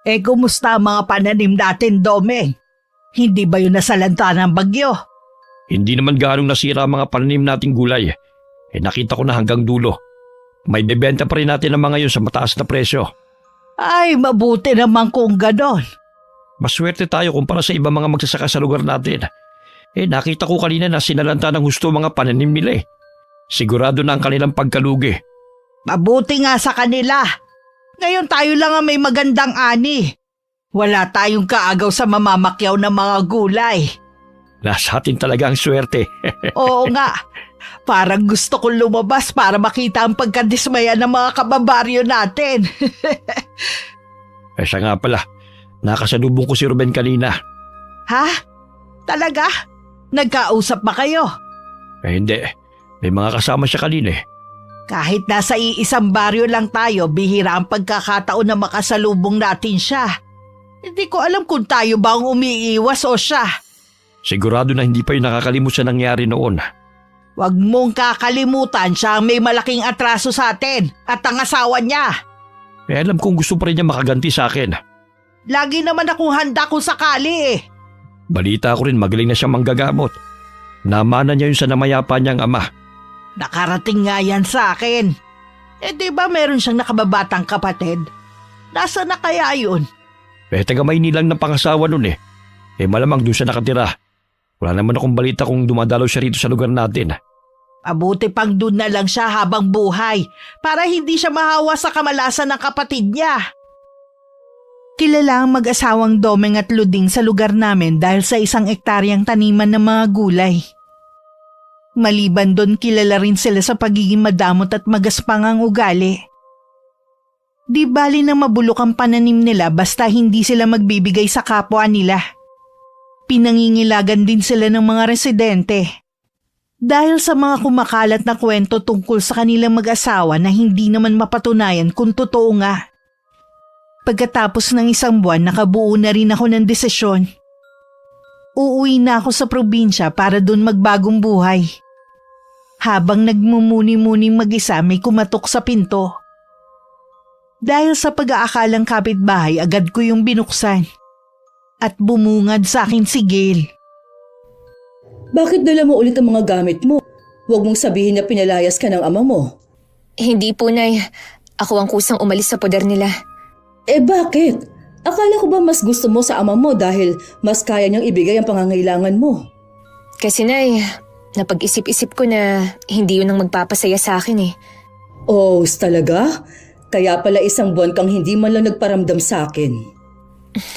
Kumusta ang mga pananim natin, Domeng? Hindi ba yun nasalanta ng bagyo? Hindi naman ganong nasira ang mga pananim nating gulay. Nakita ko na hanggang dulo. May bebenta pa rin natin ang mga yun sa mataas na presyo. Ay, mabuti naman kung ganon. Maswerte tayo kumpara sa ibang mga magsasaka sa lugar natin. Nakita ko kanina na sinalanta ng husto mga pananim nila. Sigurado na ang kanilang pagkalugi. Mabuti nga sa kanila. Ngayon tayo lang ang may magandang ani. Wala tayong kaagaw sa mamamakyaw ng mga gulay. Nasa atin talaga ang swerte. Oo nga. Parang gusto kong lumabas para makita ang pagkadismaya ng mga kababaryo natin. Siya nga pala, nakasalubong ko si Ruben kanina. Ha? Talaga? Nagkausap ba kayo? Hindi, may mga kasama siya kanina. Kahit nasa iisang baryo lang tayo, bihira ang pagkakataon na makasalubong natin siya. Hindi ko alam kung tayo ba ang umiiwas o siya. Sigurado na hindi pa yung nakakalimot sa nangyari noon. Huwag mong kakalimutan siya ang may malaking atraso sa atin at ang asawa niya. Alam kong gusto pa rin niya makaganti sa akin. Lagi naman akong handa kung sakali eh. Balita ko rin magaling na siyang manggagamot. Namana niya yun sa namayapa niyang ama. Nakarating nga yan sa akin. Di ba meron siyang nakababatang kapatid? Nasa na kaya yun? Taga Maynilang ng pangasawa nun malamang doon siya nakatira. Wala naman akong balita kung dumadalaw siya rito sa lugar natin. Mabuti pang doon na lang siya habang buhay para hindi siya mahawa sa kamalasan ng kapatid niya. Kilala ang mag-asawang Domeng at Luding sa lugar namin dahil sa 1 hektaryang taniman ng mga gulay. Maliban doon, kilala rin sila sa pagiging madamot at magaspang ang ugali. Di bali na mabulok ang pananim nila basta hindi sila magbibigay sa kapwa nila. Pinangingilagan din sila ng mga residente. Dahil sa mga kumakalat na kwento tungkol sa kanilang mag-asawa na hindi naman mapatunayan kung totoo nga. Pagkatapos ng 1 buwan, nakabuo na rin ako ng desisyon. Uuwi na ako sa probinsya para doon magbagong buhay. Habang nagmumuni-muning mag-isa, may kumatok sa pinto. Dahil sa pag-aakalang kapitbahay, agad ko yung binuksan. At bumungad sa akin si Gail. Bakit dala mo ulit ang mga gamit mo? Huwag mong sabihin na pinalayas ka ng ama mo. Hindi po, Nay. Ako ang kusang umalis sa poder nila. Bakit? Akala ko ba mas gusto mo sa ama mo dahil mas kaya niyang ibigay ang pangangailangan mo? Kasi, Nay, napag-isip-isip ko na hindi yun ang magpapasaya sa akin . Oh, talaga? Kaya pala 1 buwan kang hindi man lang nagparamdam sa akin.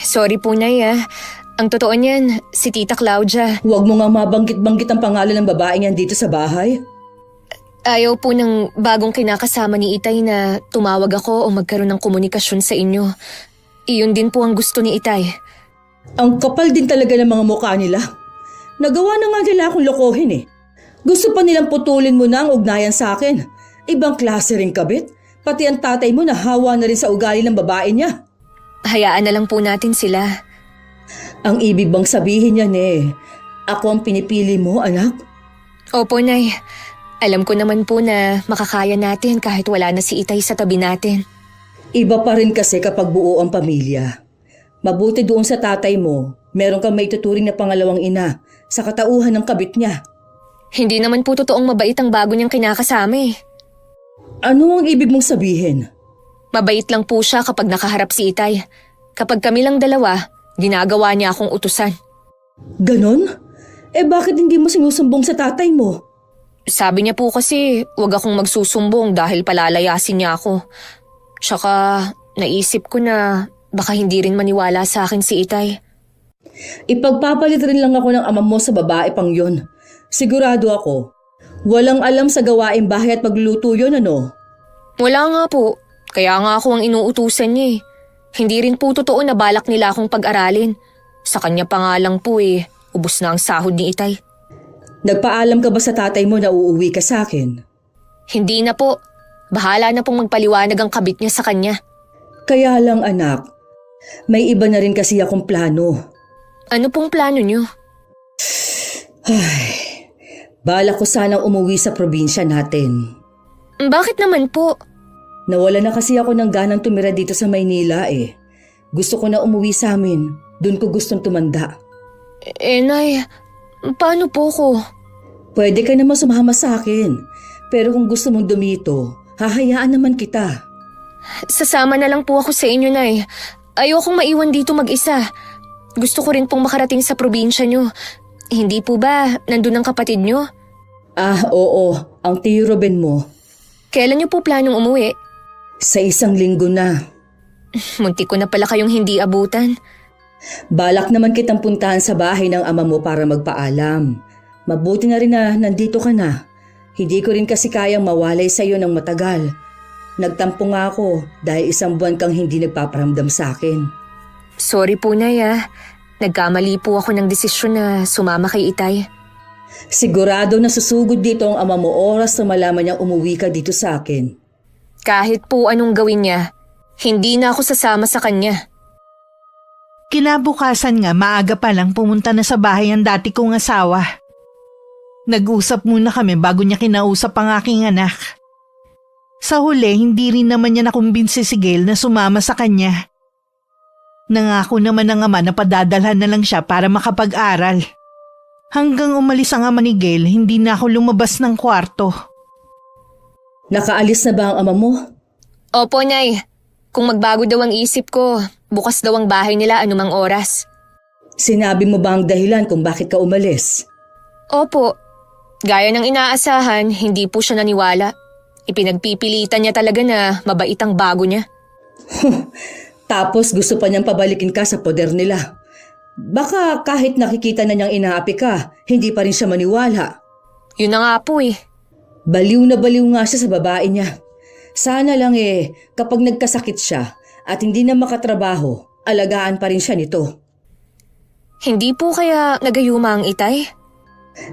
Sorry po, Nay . Ang totoo niyan, si Tita Claudia. Huwag mo nga mabanggit-banggit ang pangalan ng babaeng yan dito sa bahay. Ayaw po ng bagong kinakasama ni Itay na tumawag ako o magkaroon ng komunikasyon sa inyo. Iyon din po ang gusto ni Itay. Ang kapal din talaga ng mga mukha nila. Nagawa na nga nila akong lokohin . Gusto pa nilang putulin mo na ang ugnayan sa akin. Ibang klase rin kabit. Pati ang tatay mo nahawa na rin sa ugali ng babae niya. Hayaan na lang po natin sila. Ang ibig bang sabihin niyan ako ang pinipili mo, anak? Opo, Nay. Alam ko naman po na makakaya natin kahit wala na si Itay sa tabi natin. Iba pa rin kasi kapag buo ang pamilya. Mabuti doon sa tatay mo, meron kang may tuturing na pangalawang ina sa katauhan ng kabit niya. Hindi naman po totoong mabait ang bago niyang kinakasama . Ano ang ibig mong sabihin? Mabait lang po siya kapag nakaharap si Itay. Kapag kami lang dalawa, ginagawa niya akong utusan. Ganon? Bakit hindi mo sinusumbong sa tatay mo? Sabi niya po kasi wag akong magsusumbong dahil palalayasin niya ako. Tsaka naisip ko na baka hindi rin maniwala sa akin si Itay. Ipagpapalit rin lang ako ng ama mo sa babae pang yun. Sigurado ako, walang alam sa gawaing bahay at pagluluto yun, ano? Wala nga po, kaya nga ako ang inuutusan niya . Hindi rin po totoo na balak nila akong pag-aralin. Sa kanya pa nga lang po ubos na ang sahod ni Itay. Nagpaalam ka ba sa tatay mo na uuwi ka sa akin? Hindi na po. Bahala na pong magpaliwanag ang kabit niya sa kanya. Kaya lang anak, may iba na rin kasi akong plano. Ano pong plano niyo? Balak ko sanang umuwi sa probinsya natin. Bakit naman po? Nawala na kasi ako ng ganang tumira dito sa Maynila . Gusto ko na umuwi sa amin. Doon ko gustong tumanda. Nay, paano po ko? Pwede ka naman sumama sa akin. Pero kung gusto mong dumito, hahayaan naman kita. Sasama na lang po ako sa inyo, Nay. Ayokong maiwan dito mag-isa. Gusto ko rin pong makarating sa probinsya nyo. Hindi po ba nandun ang kapatid nyo? Oo. Ang tiyo Ruben mo. Kailan nyo po planong umuwi? Sa 1 linggo na. Muntik ko na pala kayong hindi abutan. Balak naman kitang puntahan sa bahay ng ama mo para magpaalam. Mabuti na rin na nandito ka na. Hindi ko rin kasi kayang mawalay sa iyo ng matagal. Nagtampo nga ako dahil 1 buwan kang hindi nagpaparamdam sa akin. Sorry po, Nay. Nagkamali po ako ng desisyon na sumama kay Itay. Sigurado na susugod dito ang ama mo oras na malaman niyang umuwi ka dito sa akin. Kahit po anong gawin niya, hindi na ako sasama sa kanya. Kinabukasan nga maaga pa lang pumunta na sa bahay ang dati kong asawa. Nag-usap muna kami bago niya kinausap ang aking anak. Sa huli, hindi rin naman niya nakumbinsi si Gail na sumama sa kanya. Nangako naman ng ama na padadalhan na lang siya para makapag-aral. Hanggang umalis ang ama ni Gail, hindi na ako lumabas ng kwarto. Nakaalis na ba ang ama mo? Opo, Nay. Kung magbago daw ang isip ko, bukas daw ang bahay nila anumang oras. Sinabi mo ba ang dahilan kung bakit ka umalis? Opo. Gaya ng inaasahan, hindi po siya naniwala. Ipinagpipilitan niya talaga na mabait ang bago niya. Tapos gusto pa niyang pabalikin ka sa poder nila. Baka kahit nakikita na niyang inaapi ka, hindi pa rin siya maniwala. Yun na nga po eh. Baliw na baliw nga siya sa babae niya. Sana lang kapag nagkasakit siya at hindi na makatrabaho, alagaan pa rin siya nito. Hindi po kaya nagayuma ang Itay?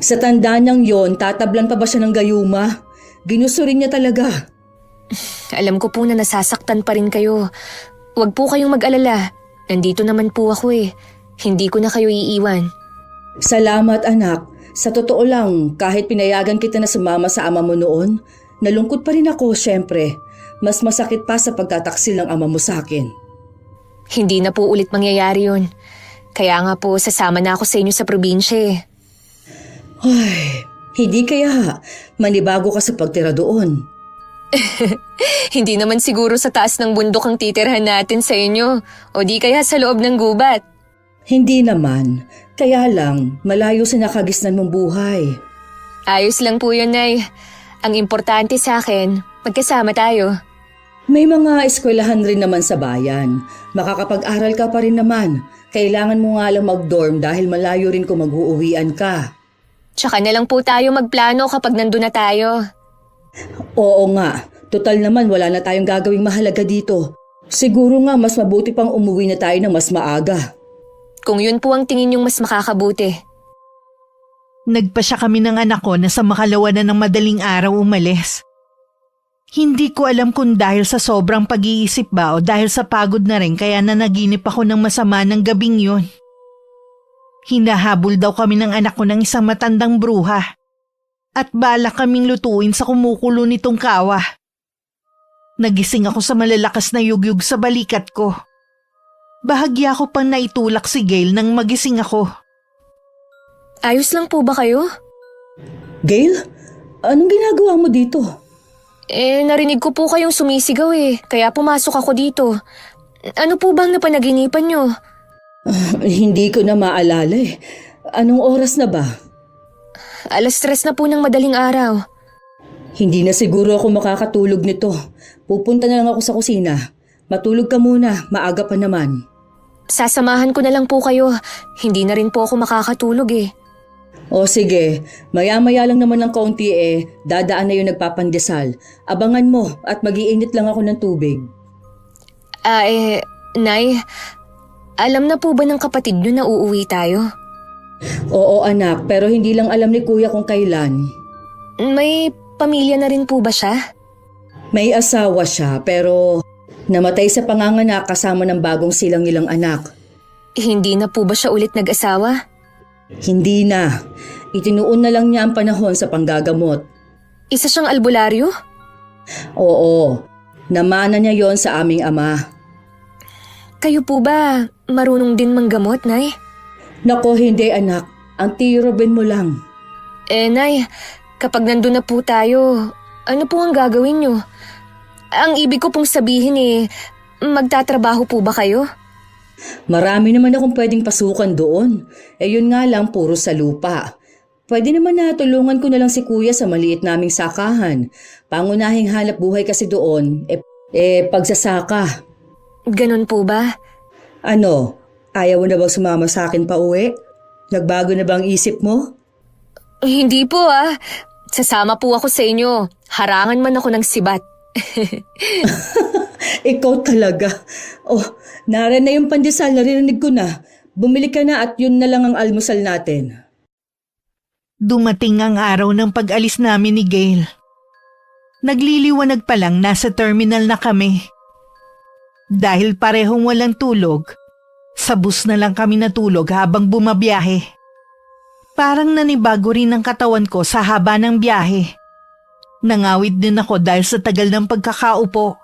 Sa tanda niyang yon, tatablan pa ba siya ng gayuma? Ginusto rin niya talaga. Alam ko po na nasasaktan pa rin kayo. Huwag po kayong mag-alala. Nandito naman po ako eh. Hindi ko na kayo iiwan. Salamat anak. Sa totoo lang, kahit pinayagan kita na sumama sa ama mo noon, nalungkot pa rin ako syempre. Mas masakit pa sa pagtataksil ng ama mo sa akin. Hindi na po ulit mangyayari yun. Kaya nga po sasama na ako sa inyo sa probinsya eh. Ay, hindi kaya manibago ka sa pagtira doon. Hindi naman siguro sa taas ng bundok ang titirhan natin sa inyo. O di kaya sa loob ng gubat. Hindi naman. Kaya lang, malayo sa nakagisnan mong buhay. Ayos lang po yun, Nay. Ang importante sa akin, magkasama tayo. May mga eskwelahan rin naman sa bayan. Makakapag-aral ka pa rin naman. Kailangan mo nga lang mag-dorm dahil malayo rin kung mag-uuwian ka. Tsaka na lang po tayo magplano kapag nandun na tayo. Oo nga. Total naman wala na tayong gagawing mahalaga dito. Siguro nga mas mabuti pang umuwi na tayo ng mas maaga. Kung yun po ang tingin yung mas makakabuti. Nagpasya kami ng anak ko na sa makalawa na ng madaling araw umalis. Hindi ko alam kung dahil sa sobrang pag-iisip ba o dahil sa pagod na rin kaya nanaginip ako ng masama ng gabing yun. Hinahabol daw kami ng anak ko ng isang matandang bruha. At balak kaming lutuin sa kumukulo nitong kawa. Nagising ako sa malalakas na yugyug sa balikat ko. Bahagya ko pang naitulak si Gail nang magising ako. Ayos lang po ba kayo? Gail, anong ginagawa mo dito? Narinig ko po kayong sumisigaw eh, kaya pumasok ako dito. Ano po bang napanaginipan nyo? Hindi ko na maalala eh. Anong oras na ba? 3:00 na po ng madaling araw. Hindi na siguro ako makakatulog nito. Pupunta na lang ako sa kusina. Matulog ka muna, maaga pa naman. Sasamahan ko na lang po kayo. Hindi na rin po ako makakatulog eh. O sige, maya-maya lang naman ng kaunti dadaan na yung nagpapandesal. Abangan mo at mag-iinit lang ako ng tubig. Nay, alam na po ba ng kapatid nyo na uuwi tayo? Oo anak, pero hindi lang alam ni kuya kung kailan. May pamilya na rin po ba siya? May asawa siya pero namatay sa panganganak kasama ng bagong silang nilang anak. Hindi na po ba siya ulit nag-asawa? Hindi na. Itinuon na lang niya ang panahon sa panggagamot. Isa siyang albularyo? Oo, namana niya yon sa aming ama. kayo po ba marunong din manggamot, Nay? Nako, hindi anak. Ang Tio Ruben mo lang. Nay, kapag nandun na po tayo, ano po ang gagawin nyo? Ang ibig ko pong sabihin magtatrabaho po ba kayo? Marami naman akong pwedeng pasukan doon. Yun nga lang, puro sa lupa. Pwede naman na tulungan ko na lang si kuya sa maliit naming sakahan. Pangunahing hanap buhay kasi doon, pagsasaka. Ganon po ba? Ano, ayaw mo na bang sumama sa akin pa uwi? Nagbago na bang isip mo? Hindi po Sasama po ako sa inyo. Harangan man ako ng sibat. Ikaw talaga. Oh, naran na yung pandesal, narinig ko na. Bumili ka na at yun na lang ang almusal natin. Dumating ang araw ng pag-alis namin ni Gail. Nagliliwanag pa lang nasa terminal na kami. Dahil parehong walang tulog, sa bus na lang kami natulog habang bumabiyahe. Parang nanibago rin ang katawan ko sa haba ng biyahe. Nangawit din ako dahil sa tagal ng pagkakaupo.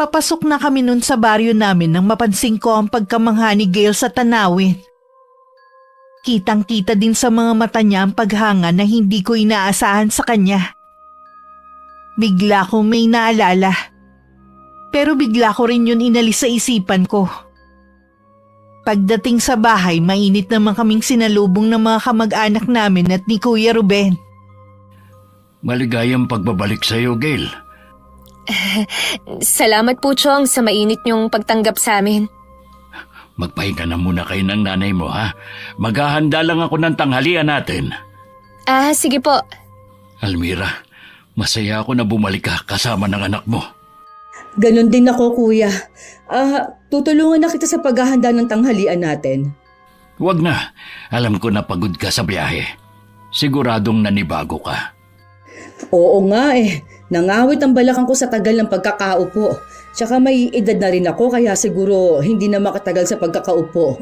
Papasok na kami nun sa baryo namin nang mapansin ko ang pagkamangha ni Gail sa tanawin. Kitang-kita din sa mga mata niya ang paghanga na hindi ko inaasahan sa kanya. Bigla kong may naalala. Pero bigla ko rin yun inalis sa isipan ko. Pagdating sa bahay, mainit naman kaming sinalubong ng mga kamag-anak namin at ni Kuya Ruben. Maligayang pagbabalik sa iyo, Gail. Salamat po, Chong, sa mainit niyong pagtanggap sa amin. Magpahinga na muna kayo ng nanay mo, ha? Maghahanda lang ako ng tanghalian natin. Sige po. Almira, masaya ako na bumalik ka kasama ng anak mo. Ganon din ako, kuya. Tutulungan na kita sa paghahanda ng tanghalian natin. Huwag na. Alam ko na pagod ka sa biyahe. Siguradong nanibago ka. Oo nga Nangawit ang balakang ko sa tagal ng pagkakaupo. Tsaka may edad na rin ako kaya siguro hindi na makatagal sa pagkakaupo.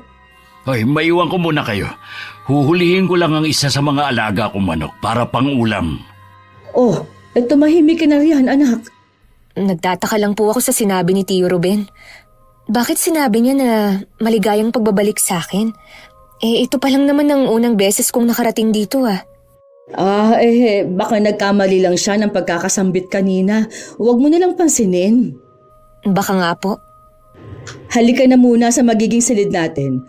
Hoy, maiwan ko muna kayo. Huhulihin ko lang ang isa sa mga alaga kong manok para pang-ulam. Oh, tumahimik ka na riyan, anak. Nagtataka lang po ako sa sinabi ni Tio Ruben. Bakit sinabi niya na maligayang pagbabalik sa akin? Ito pa lang naman ang unang beses kong nakarating dito Baka nagkamali lang siya ng pagkakasambit kanina. Huwag mo nalang pansinin. Baka nga po. Halika na muna sa magiging silid natin.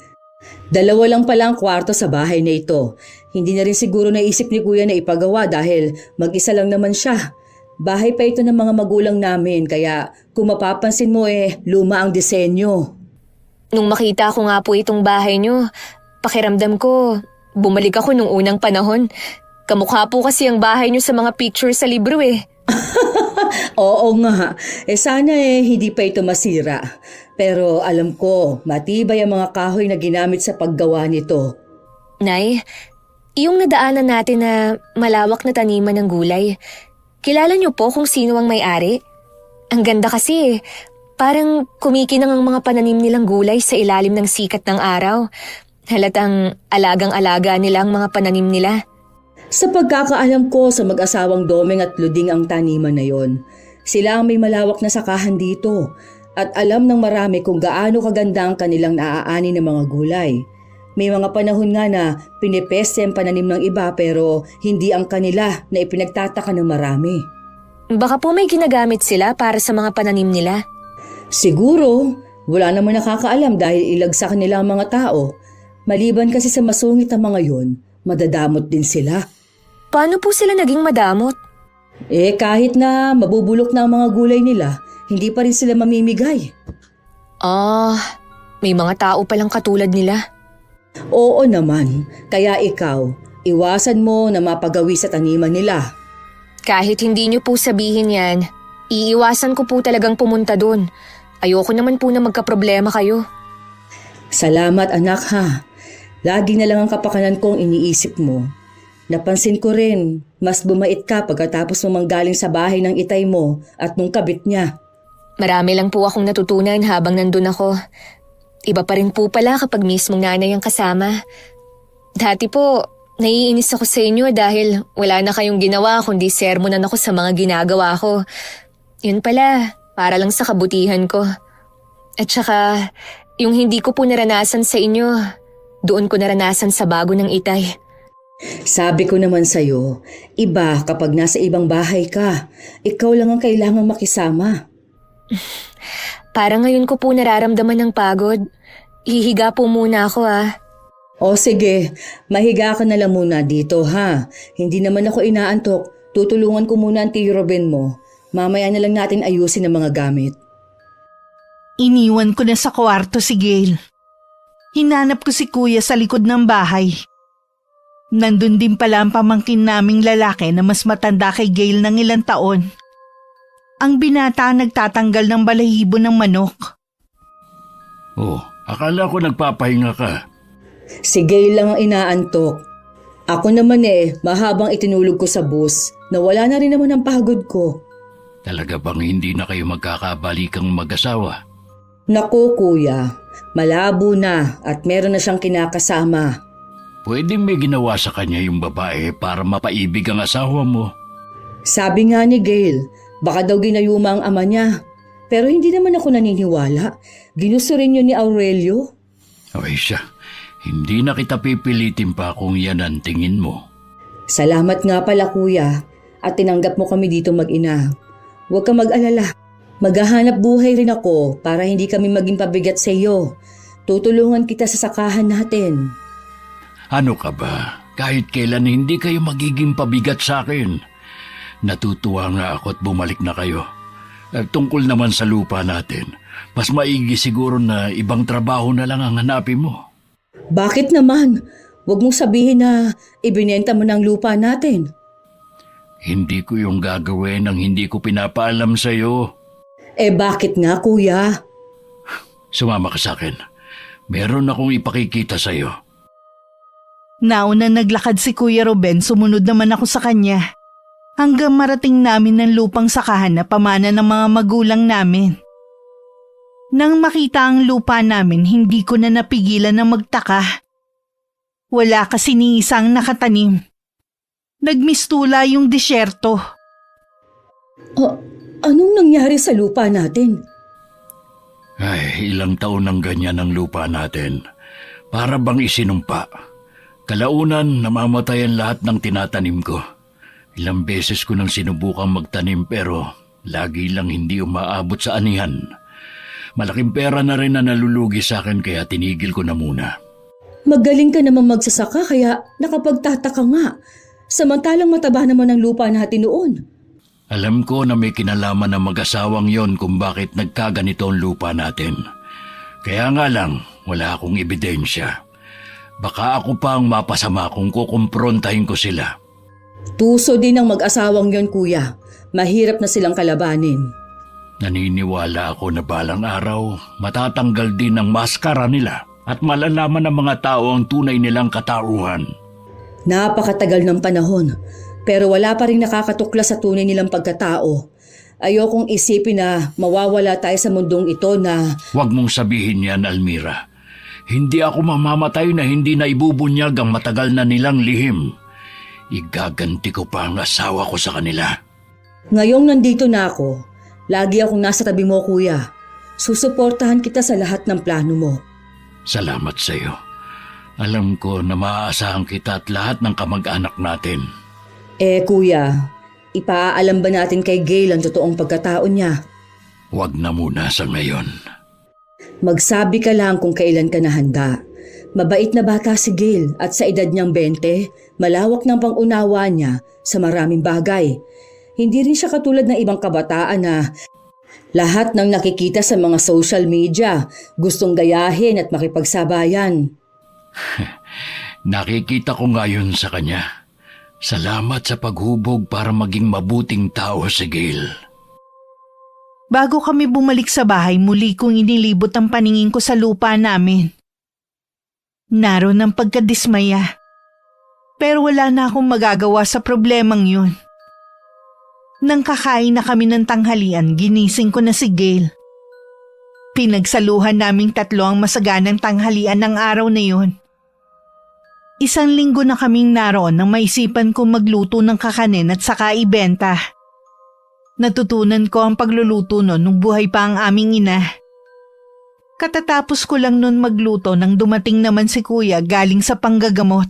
2 lang pala ang kwarto sa bahay na ito. Hindi na rin siguro naisip ni kuya na ipagawa dahil mag-isa lang naman siya. Bahay pa ito ng mga magulang namin kaya kung mapapansin mo luma ang disenyo. Nung makita ko nga po itong bahay niyo, pakiramdam ko, bumalik ako nung unang panahon. Kamukha po kasi ang bahay niyo sa mga picture sa libro Oo nga. Sana hindi pa ito masira. Pero alam ko, matibay ang mga kahoy na ginamit sa paggawa nito. Nay, yung nadaanan natin na malawak na taniman ng gulay, kilala niyo po kung sino ang may-ari? Ang ganda kasi parang kumikinang ang mga pananim nilang gulay sa ilalim ng sikat ng araw. Halatang alagang-alaga nila ang mga pananim nila. Sa pagkakaalam ko sa mag-asawang Domeng at Luding ang taniman na yon. Sila ang may malawak na sakahan dito at alam ng marami kung gaano kaganda ang kanilang naaani ng mga gulay. May mga panahon nga na pinipeste ang pananim ng iba pero hindi ang kanila na ipinagtataka ng marami. Baka po may ginagamit sila para sa mga pananim nila. Siguro, wala namang nakakaalam dahil ilag sa kanila ang mga tao. Maliban kasi sa masungit ang mga yon, madadamot din sila. Paano po sila naging madamot? Kahit na mabubulok na ang mga gulay nila, hindi pa rin sila mamimigay. May mga tao palang katulad nila. Oo naman, kaya ikaw, iwasan mo na mapagawi sa taniman nila. Kahit hindi niyo po sabihin yan, iiwasan ko po talagang pumunta doon. Ayoko naman po na magkaproblema kayo. Salamat anak ha. Lagi na lang ang kapakanan kong iniisip mo. Napansin ko rin, mas bumait ka pagkatapos mo manggaling sa bahay ng itay mo at nung kabit niya. Marami lang po akong natutunan habang nandun ako. Iba pa rin po pala kapag mismong nanay ang kasama. Dati po, naiinis ako sa inyo dahil wala na kayong ginawa kundi sermonan ako sa mga ginagawa ko. Yun pala, para lang sa kabutihan ko. At saka, yung hindi ko po naranasan sa inyo, doon ko naranasan sa bago ng Itay. Sabi ko naman sa'yo, iba kapag nasa ibang bahay ka. Ikaw lang ang kailangang makisama. Parang ngayon ko po nararamdaman ng pagod. Hihiga po muna ako O sige, mahiga ka na lang muna dito ha. Hindi naman ako inaantok. Tutulungan ko muna ang Tio Ruben mo. Mamaya na lang natin ayusin ang mga gamit. Iniwan ko na sa kwarto si Gail. Hinanap ko si Kuya sa likod ng bahay. Nandun din pala ang pamangkin naming lalaki na mas matanda kay Gail ng ilang taon. Ang binata nagtatanggal ng balahibo ng manok. Oh, akala ko nagpapahinga ka. Si Gail lang ang inaantok. Ako naman mahabang itinulog ko sa bus. Nawala na rin naman ang pagod ko. Talaga bang hindi na kayo magkakabalikang mag-asawa? Naku kuya, malabo na at meron na siyang kinakasama. Pwedeng may ginawa sa kanya yung babae para mapaibig ang asawa mo. Sabi nga ni Gail, baka daw ginayuma ang ama niya. Pero hindi naman ako naniniwala. Ginusto rin yun ni Aurelio. Ay siya, hindi na kita pipilitin pa kung yan ang tingin mo. Salamat nga pala kuya at tinanggap mo kami dito mag-ina. Huwag kang mag-alala. Maghahanap buhay rin ako para hindi kami maging pabigat sa iyo. Tutulungan kita sa sakahan natin. Ano ka ba? Kahit kailan hindi kayo magiging pabigat sa akin. Natutuwa nga ako at bumalik na kayo. Tungkol naman sa lupa natin, mas maigi siguro na ibang trabaho na lang ang hanapin mo. Bakit naman? Huwag mong sabihin na ibinenta mo ng lupa natin. Hindi ko yung gagawin ang hindi ko pinapaalam sa'yo. Bakit nga kuya? Sumama ka sa akin. Meron akong ipakikita sa'yo. Nauna naglakad si Kuya Ruben, sumunod naman ako sa kanya. Hanggang marating namin ng lupang sakahan na pamana ng mga magulang namin. Nang makita ang lupa namin, hindi ko na napigilan na magtaka. Wala kasi ni isang nakatanim. Nagmistula yung disyerto. Anong nangyari sa lupa natin? Ay, ilang taon nang ganyan ang lupa natin. Para bang isinumpa. Kalaunan, namamatay ang lahat ng tinatanim ko. Ilang beses ko nang sinubukang magtanim pero lagi lang hindi umaabot sa anihan. Malaking pera na rin na nalulugi sa akin kaya tinigil ko na muna. Magaling ka naman magsasaka kaya nakapagtataka nga. Samantalang mataba naman ang lupa natin noon. Alam ko na may kinalaman ng mag-asawang yon kung bakit nagkaganito ang lupa natin. Kaya nga lang, wala akong ebidensya. Baka ako pa ang mapasama kung kukumprontahin ko sila. Tuso din ang mag-asawang yon kuya. Mahirap na silang kalabanin. Naniniwala ako na balang araw, matatanggal din ang maskara nila at malalaman ng mga tao ang tunay nilang katauhan. Napakatagal ng panahon, pero wala pa rin nakakatuklas sa tunay nilang pagkatao. Ayokong isipin na mawawala tayo sa mundong ito na... Huwag mong sabihin yan, Almira. Hindi ako mamamatay na hindi na ibubunyag ang matagal na nilang lihim. Igaganti ko pa ang asawa ko sa kanila. Ngayong nandito na ako, lagi akong nasa tabi mo kuya. Susuportahan kita sa lahat ng plano mo. Salamat sa iyo. Alam ko na maaasahan kita at lahat ng kamag-anak natin. Kuya, ipaalam ba natin kay Gail ang totoong pagkatao niya? Huwag na muna sa ngayon. Magsabi ka lang kung kailan ka nahanda. Mabait na bata si Gail at sa edad niyang 20, malawak ng pangunawa niya sa maraming bagay. Hindi rin siya katulad ng ibang kabataan na lahat ng nakikita sa mga social media gustong gayahin at makipagsabayan. Nakikita ko ngayon sa kanya. Salamat sa paghubog para maging mabuting tao si Gail. Bago kami bumalik sa bahay, muli kong inilibot ang paningin ko sa lupa namin. Naroon ang pagkadismaya. Pero wala na akong magagawa sa problemang yun. Nang kakain na kami ng tanghalian, ginising ko na si Gail. Pinagsaluhan naming tatlo ang masaganang tanghalian ng araw na yun. 1 linggo na kaming naroon nang maisipan kong magluto ng kakanin at saka ibenta. Natutunan ko ang pagluluto noon nung buhay pa ang aming ina. Katatapos ko lang nun magluto nang dumating naman si kuya galing sa panggagamot.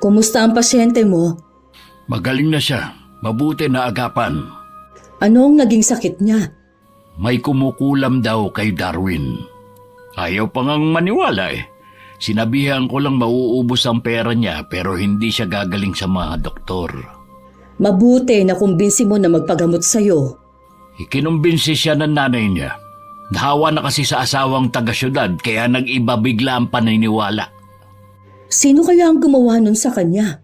Kumusta ang pasyente mo? Magaling na siya. Mabuti na agapan. Ano ang naging sakit niya? May kumukulam daw kay Darwin. Ayaw pa ngang maniwala eh. Sinabihan ko lang mauubos ang pera niya pero hindi siya gagaling sa mga doktor. Mabuti na kumbinsi mo na magpagamot sa'yo. Ikinumbinsi siya ng nanay niya. Nahawa na kasi sa asawang taga-syudad kaya nag-iba bigla ang paniniwala. Sino kaya ang gumawa nun sa kanya?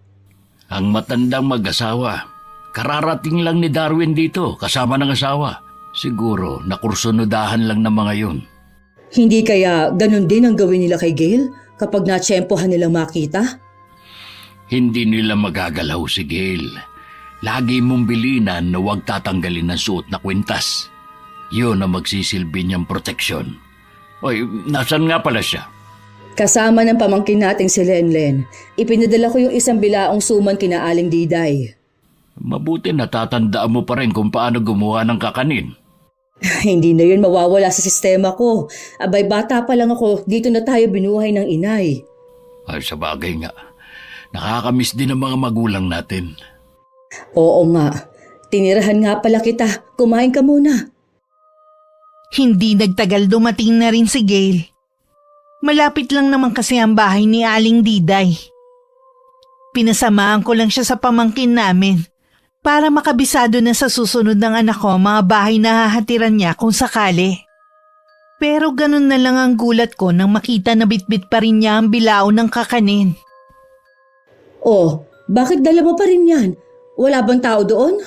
Ang matandang mag-asawa. Kararating lang ni Darwin dito kasama ng asawa. Siguro nakursunodahan lang ng mga yun. Hindi kaya ganun din ang gawin nila kay Gail kapag natsyempohan nilang makita? Hindi nila magagalaw si Gail. Lagi mong bilinan na huwag tatanggalin ng suot na kwintas. Yun ang magsisilbi niyang proteksyon. Oy, nasan nga pala siya? Kasama ng pamangkin nating si Lenlen, ipinadala ko yung isang bilaong suman kina Aling Diday. Mabuti natatandaan mo pa rin kung paano gumawa ng kakanin. Hindi na yun mawawala sa sistema ko. Abay, bata pa lang ako, dito na tayo binuhay ng inay. Ay, sa bagay nga. Nakakamiss din ang mga magulang natin. Oo nga, tinirahan nga pala kita. Kumain ka muna. Hindi nagtagal dumating na rin si Gail. Malapit lang naman kasi ang bahay ni Aling Diday. Pinasamaan ko lang siya sa pamangkin namin para makabisado na sa susunod ng anak ko mga bahay na hahatiran niya kung sakali. Pero ganun na lang ang gulat ko nang makita na bitbit pa rin niya ang bilao ng kakanin. Oh, bakit dala mo pa rin yan? Wala bang tao doon?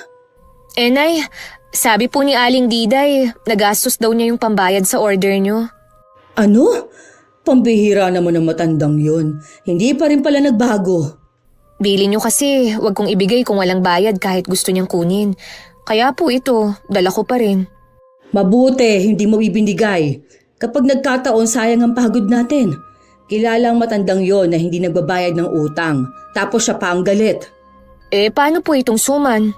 Nay, sabi po ni Aling Diday, nagastos daw niya yung pambayad sa order niyo. Ano? Pambihira naman ang matandang yun. Hindi pa rin pala nagbago. Bili niyo kasi, wag kong ibigay kung walang bayad kahit gusto niyang kunin. Kaya po ito, dala ko pa rin. Mabuti, hindi mo ibinigay. Kapag nagkataon, sayang ang pagod natin. Kilalang matandang yon na hindi nagbabayad ng utang. Tapos siya pa ang galit. Paano po itong suman?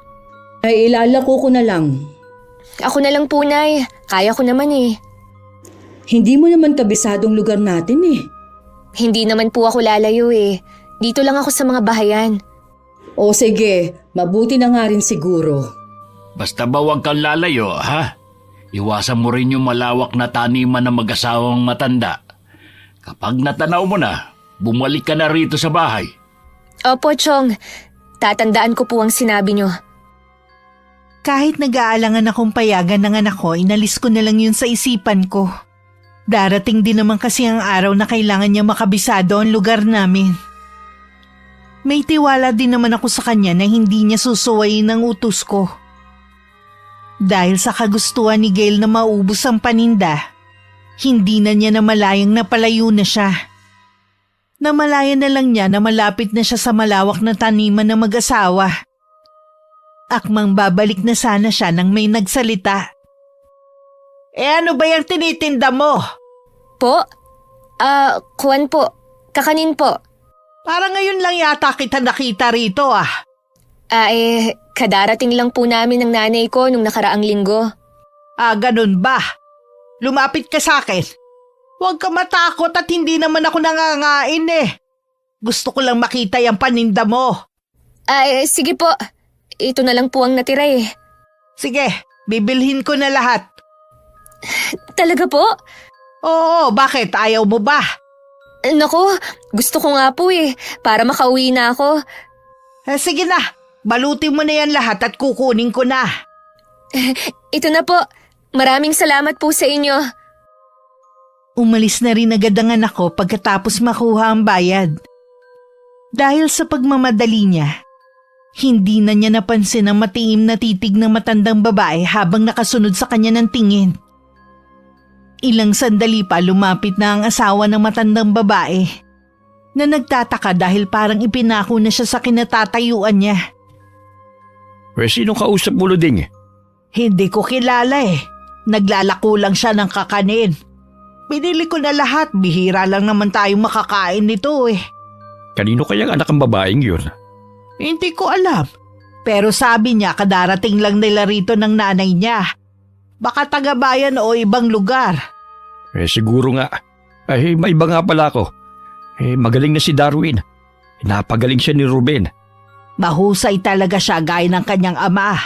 Ay ilalako ko na lang. Ako na lang po, Nay. Kaya ko naman eh. Hindi mo naman kabisadong lugar natin eh. Hindi naman po ako lalayo eh. Dito lang ako sa mga bahayan. O sige, mabuti na nga rin siguro. Basta ba huwag kang lalayo, ha? Iwasan mo rin yung malawak na taniman ng mag-asawang matanda. Kapag natanaw mo na, bumalik ka na rito sa bahay. Opo, Chong. Tatandaan ko po ang sinabi niyo. Kahit nag-aalangan akong payagan ng anak ko, inalis ko na lang yun sa isipan ko. Darating din naman kasi ang araw na kailangan niya makabisado ang lugar namin. May tiwala din naman ako sa kanya na hindi niya susuwayin ang utos ko. Dahil sa kagustuhan ni Gail na maubos ang paninda, hindi na niya namalayang napalayo na siya. Namalayan na lang niya na malapit na siya sa malawak na taniman ng mag-asawa. Akmang babalik na sana siya nang may nagsalita. Ano ba yung tinitinda mo? Po? Kuwan po. Kakanin po. Parang ngayon lang yata kita nakita rito ah. Kadarating lang po namin ng nanay ko nung nakaraang linggo. Ganun ba? Lumapit ka sa akin. Huwag ka matakot at hindi naman ako nangangain eh. Gusto ko lang makita yung paninda mo. Sige po. Ito na lang po ang natira eh. Sige, bibilhin ko na lahat. Talaga po? Oo, bakit? Ayaw mo ba? Naku, gusto ko nga po eh. Para makauwi na ako. Sige na, balutin mo na yan lahat at kukunin ko na. Ito na po. Maraming salamat po sa inyo. Umalis na rin agad ang anak ko pagkatapos makuha ang bayad. Dahil sa pagmamadali niya, hindi na niya napansin ang matiim na titig ng matandang babae habang nakasunod sa kanya ng tingin. Ilang sandali pa lumapit na ang asawa ng matandang babae na nagtataka dahil parang ipinako na siya sa kinatatayuan niya. Sinong kausap mo, Luding? Hindi ko kilala eh. Naglalako lang siya ng kakanin. Binili ko na lahat, bihira lang naman tayong makakain nito eh. Kanino kayang anak ang babaeng yun? Hindi ko alam. Pero sabi niya kadarating lang nila rito ng nanay niya. Baka taga-bayan o ibang lugar. Siguro nga. May iba nga pala ako. Magaling na si Darwin. Napagaling siya ni Ruben. Mahusay talaga siya gaya ng kanyang ama.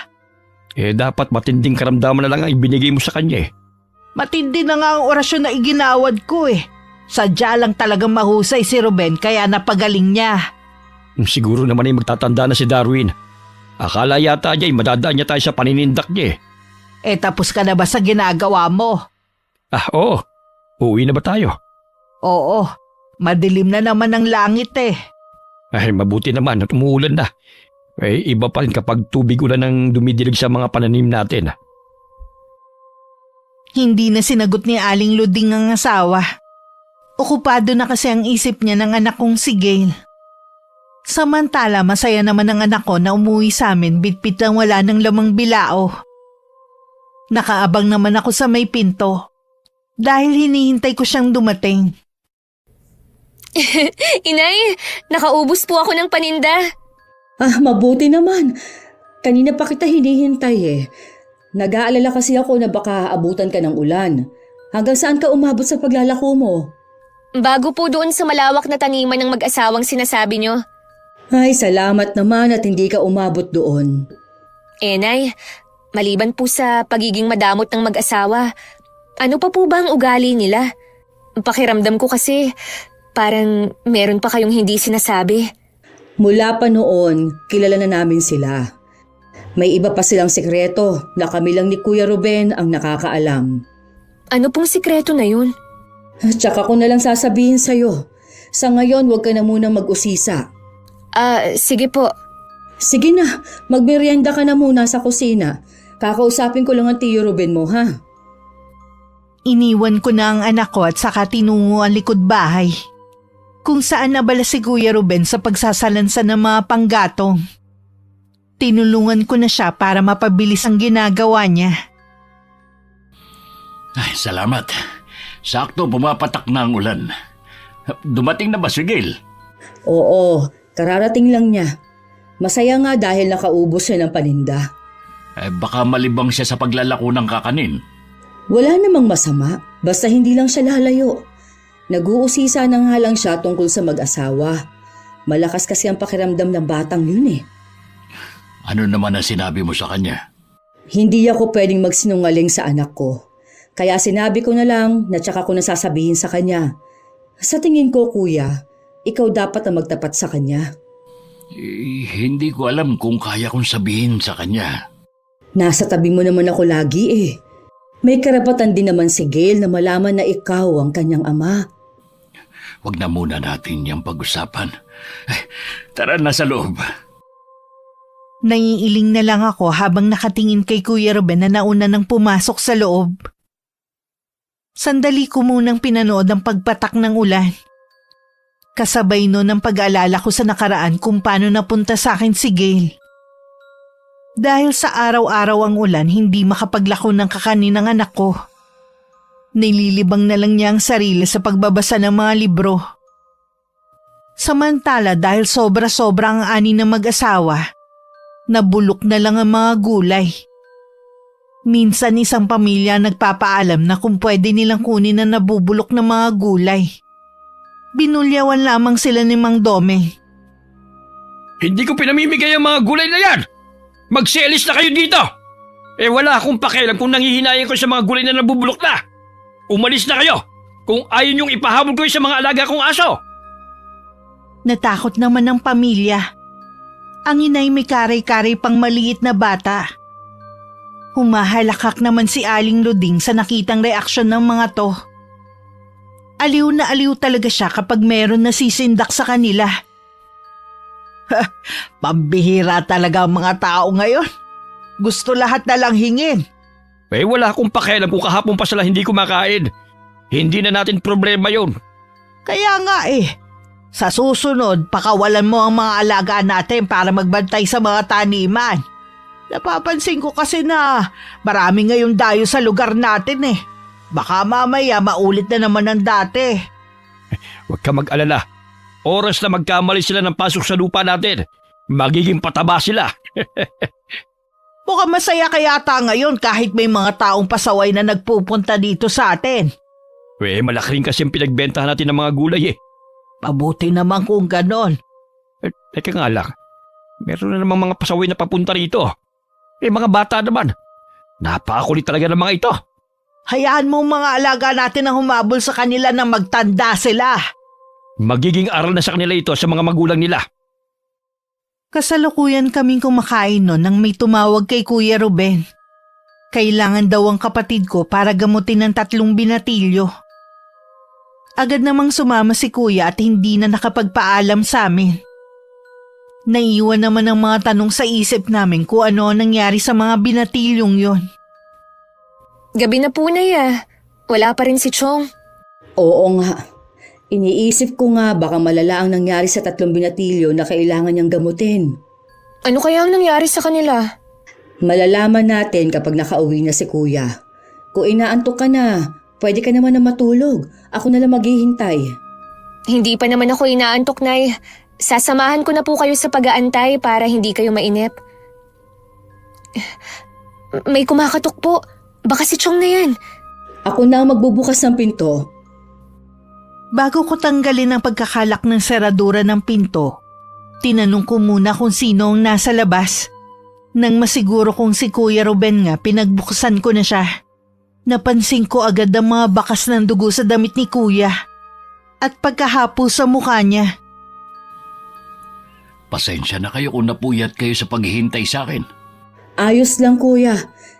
Dapat matinding karamdaman na lang ang ibinigay mo sa kanya. Matindi na nga ang orasyon na iginawad ko eh. Sadya lang talagang mahusay si Ruben kaya napagaling niya. Siguro naman ay magtatanda na si Darwin. Akala yata niya ay madadaan niya tayo sa paninindak niya. Tapos ka na ba sa ginagawa mo? Oo. Uuwi na ba tayo? Oo, madilim na naman ang langit eh. Mabuti naman at umuulan na. Iba pa rin kapag tubig ulan ang dumidilig sa mga pananim natin. Hindi na sinagot ni Aling Luding ang asawa. Okupado na kasi ang isip niya ng anak kong si Gail. Samantala masaya naman ang anak ko na umuwi sa amin bitbit lang wala ng lamang bilao. Nakaabang naman ako sa may pinto dahil hinihintay ko siyang dumating. Inay, nakaubos po ako ng paninda. Mabuti naman. Kanina pa kita hinihintay eh. Nag-aalala kasi ako na baka abutan ka ng ulan. Hanggang saan ka umabot sa paglalako mo? Bago po doon sa malawak na taniman ng mag-asawang sinasabi nyo. Ay, salamat naman at hindi ka umabot doon. Nay, maliban po sa pagiging madamot ng mag-asawa, ano pa po ba ang ugali nila? Pakiramdam ko kasi parang meron pa kayong hindi sinasabi. Mula pa noon, kilala na namin sila. May iba pa silang sekreto na kami lang ni Kuya Ruben ang nakakaalam. Ano pong sikreto na yun? Tsaka ko na lang sasabihin sa'yo. Sa ngayon, huwag ka na munang mag-usisa. Sige po. Sige na, magmerienda ka na muna sa kusina. Kakausapin ko lang ang tiyo Ruben mo, ha? Iniwan ko na ang anak ko at saka tinungo ang likod bahay. Kung saan nabala si Kuya Ruben sa pagsasalansan ng mga panggatong. Tinulungan ko na siya para mapabilis ang ginagawa niya. Ay, salamat. Sakto, pumapatak na ang ulan. Dumating na ba si Gail? Oo, kararating lang niya. Masaya nga dahil nakaubos siya ng paninda. Baka malibang siya sa paglalako ng kakanin. Wala namang masama, basta hindi lang siya lalayo. Nag-uusisa na nga lang siya tungkol sa mag-asawa. Malakas kasi ang pakiramdam ng batang yun eh. Ano naman ang sinabi mo sa kanya? Hindi ako pwedeng magsinungaling sa anak ko. Kaya sinabi ko na lang na tsaka ko nasasabihin sa kanya. Sa tingin ko, kuya, ikaw dapat ang magtapat sa kanya. Hindi ko alam kung kaya kong sabihin sa kanya. Nasa tabi mo naman ako lagi eh. May karapatan din naman si Gail na malaman na ikaw ang kanyang ama. Huwag na muna natin yung pag-usapan. Tara na sa loob. Naiiling na lang ako habang nakatingin kay Kuya Ruben na nauna nang pumasok sa loob. Sandali ko munang pinanood ang pagpatak ng ulan. Kasabay nun ang pag-aalala ko sa nakaraan kung paano napunta sa akin si Gail. Dahil sa araw-araw ang ulan, hindi makapaglako ng kakanin ng anak ko. Nililibang na lang niya ang sarili sa pagbabasa ng mga libro. Samantala dahil sobra-sobra ang ani ng mag-asawa, nabulok na lang ang mga gulay. Minsan isang pamilya nagpapaalam na kung pwede nilang kunin ang nabubulok na mga gulay. Binulyawan lamang sila ni Mang Dome. Hindi ko pinamimigay ang mga gulay na yan! Magselis na kayo dito! Wala akong pakialam kung nangihinayan ko sa mga gulay na nabubulok na! Umalis na kayo kung ayaw niyong ipahabol ko sa mga alaga kong aso! Natakot naman ang pamilya. Ang inay may karay-karay pang maliit na bata. Humahalakak naman si Aling Luding sa nakitang reaksyon ng mga to. Aliw na aliw talaga siya kapag meron nasisindak sa kanila. Pambihira talaga ang mga tao ngayon. Gusto lahat na lang hingin. Wala akong pakialam kung kahapon pa sila hindi kumakain. Hindi na natin problema yon. Kaya nga sa susunod, pakawalan mo ang mga alaga natin para magbantay sa mga taniman. Napapansin ko kasi na marami ngayong dayo sa lugar natin Baka mamaya maulit na naman ang dati. Huwag ka mag-alala. Oras na magkamali sila ng pasok sa lupa natin. Magiging pataba sila. Mukhang masaya kayata ngayon kahit may mga taong pasaway na nagpupunta dito sa atin. Malaki rin kasi ang pinagbentahan natin ng mga gulay eh. Mabuti naman kung ganon. Teka nga lang, meron na namang mga pasaway na papunta rito. Mga bata naman. Napakakulit talaga ng mga ito. Hayaan mo mga alaga natin ang humabol sa kanila nang magtanda sila. Magiging aral na sa kanila ito sa mga magulang nila. Kasalukuyan kaming kumakain noon nang may tumawag kay Kuya Ruben. Kailangan daw ang kapatid ko para gamutin ng 3 binatilyo. Agad namang sumama si Kuya at hindi na nakapagpaalam sa amin. Naiwan naman ang mga tanong sa isip namin kung ano ang nangyari sa mga binatilyong yon. Gabi na po, Nay. Wala pa rin si Chong. Oo nga. Iniisip ko nga baka malala ang nangyari sa 3 binatilyo na kailangan niyang gamutin. Ano kaya ang nangyari sa kanila? Malalaman natin kapag nakauwi na si Kuya. Kung inaantok ka na, pwede ka naman na matulog. Ako na lang maghihintay. Hindi pa naman ako inaantok, Nay. Sasamahan ko na po kayo sa pag-aantay para hindi kayo mainip. May kumakatok po. Baka si Chong na yan. Ako na ang magbubukas ng pinto. Bago ko tanggalin ang pagkakalak ng seradura ng pinto, tinanong ko muna kung sino ang nasa labas. Nang masiguro kong si Kuya Ruben nga, pinagbuksan ko na siya. Napansin ko agad ang mga bakas ng dugo sa damit ni Kuya at pagkahapo sa mukha niya. Pasensya na kayo kung napuyat kayo sa paghihintay sa akin. Ayos lang, Kuya.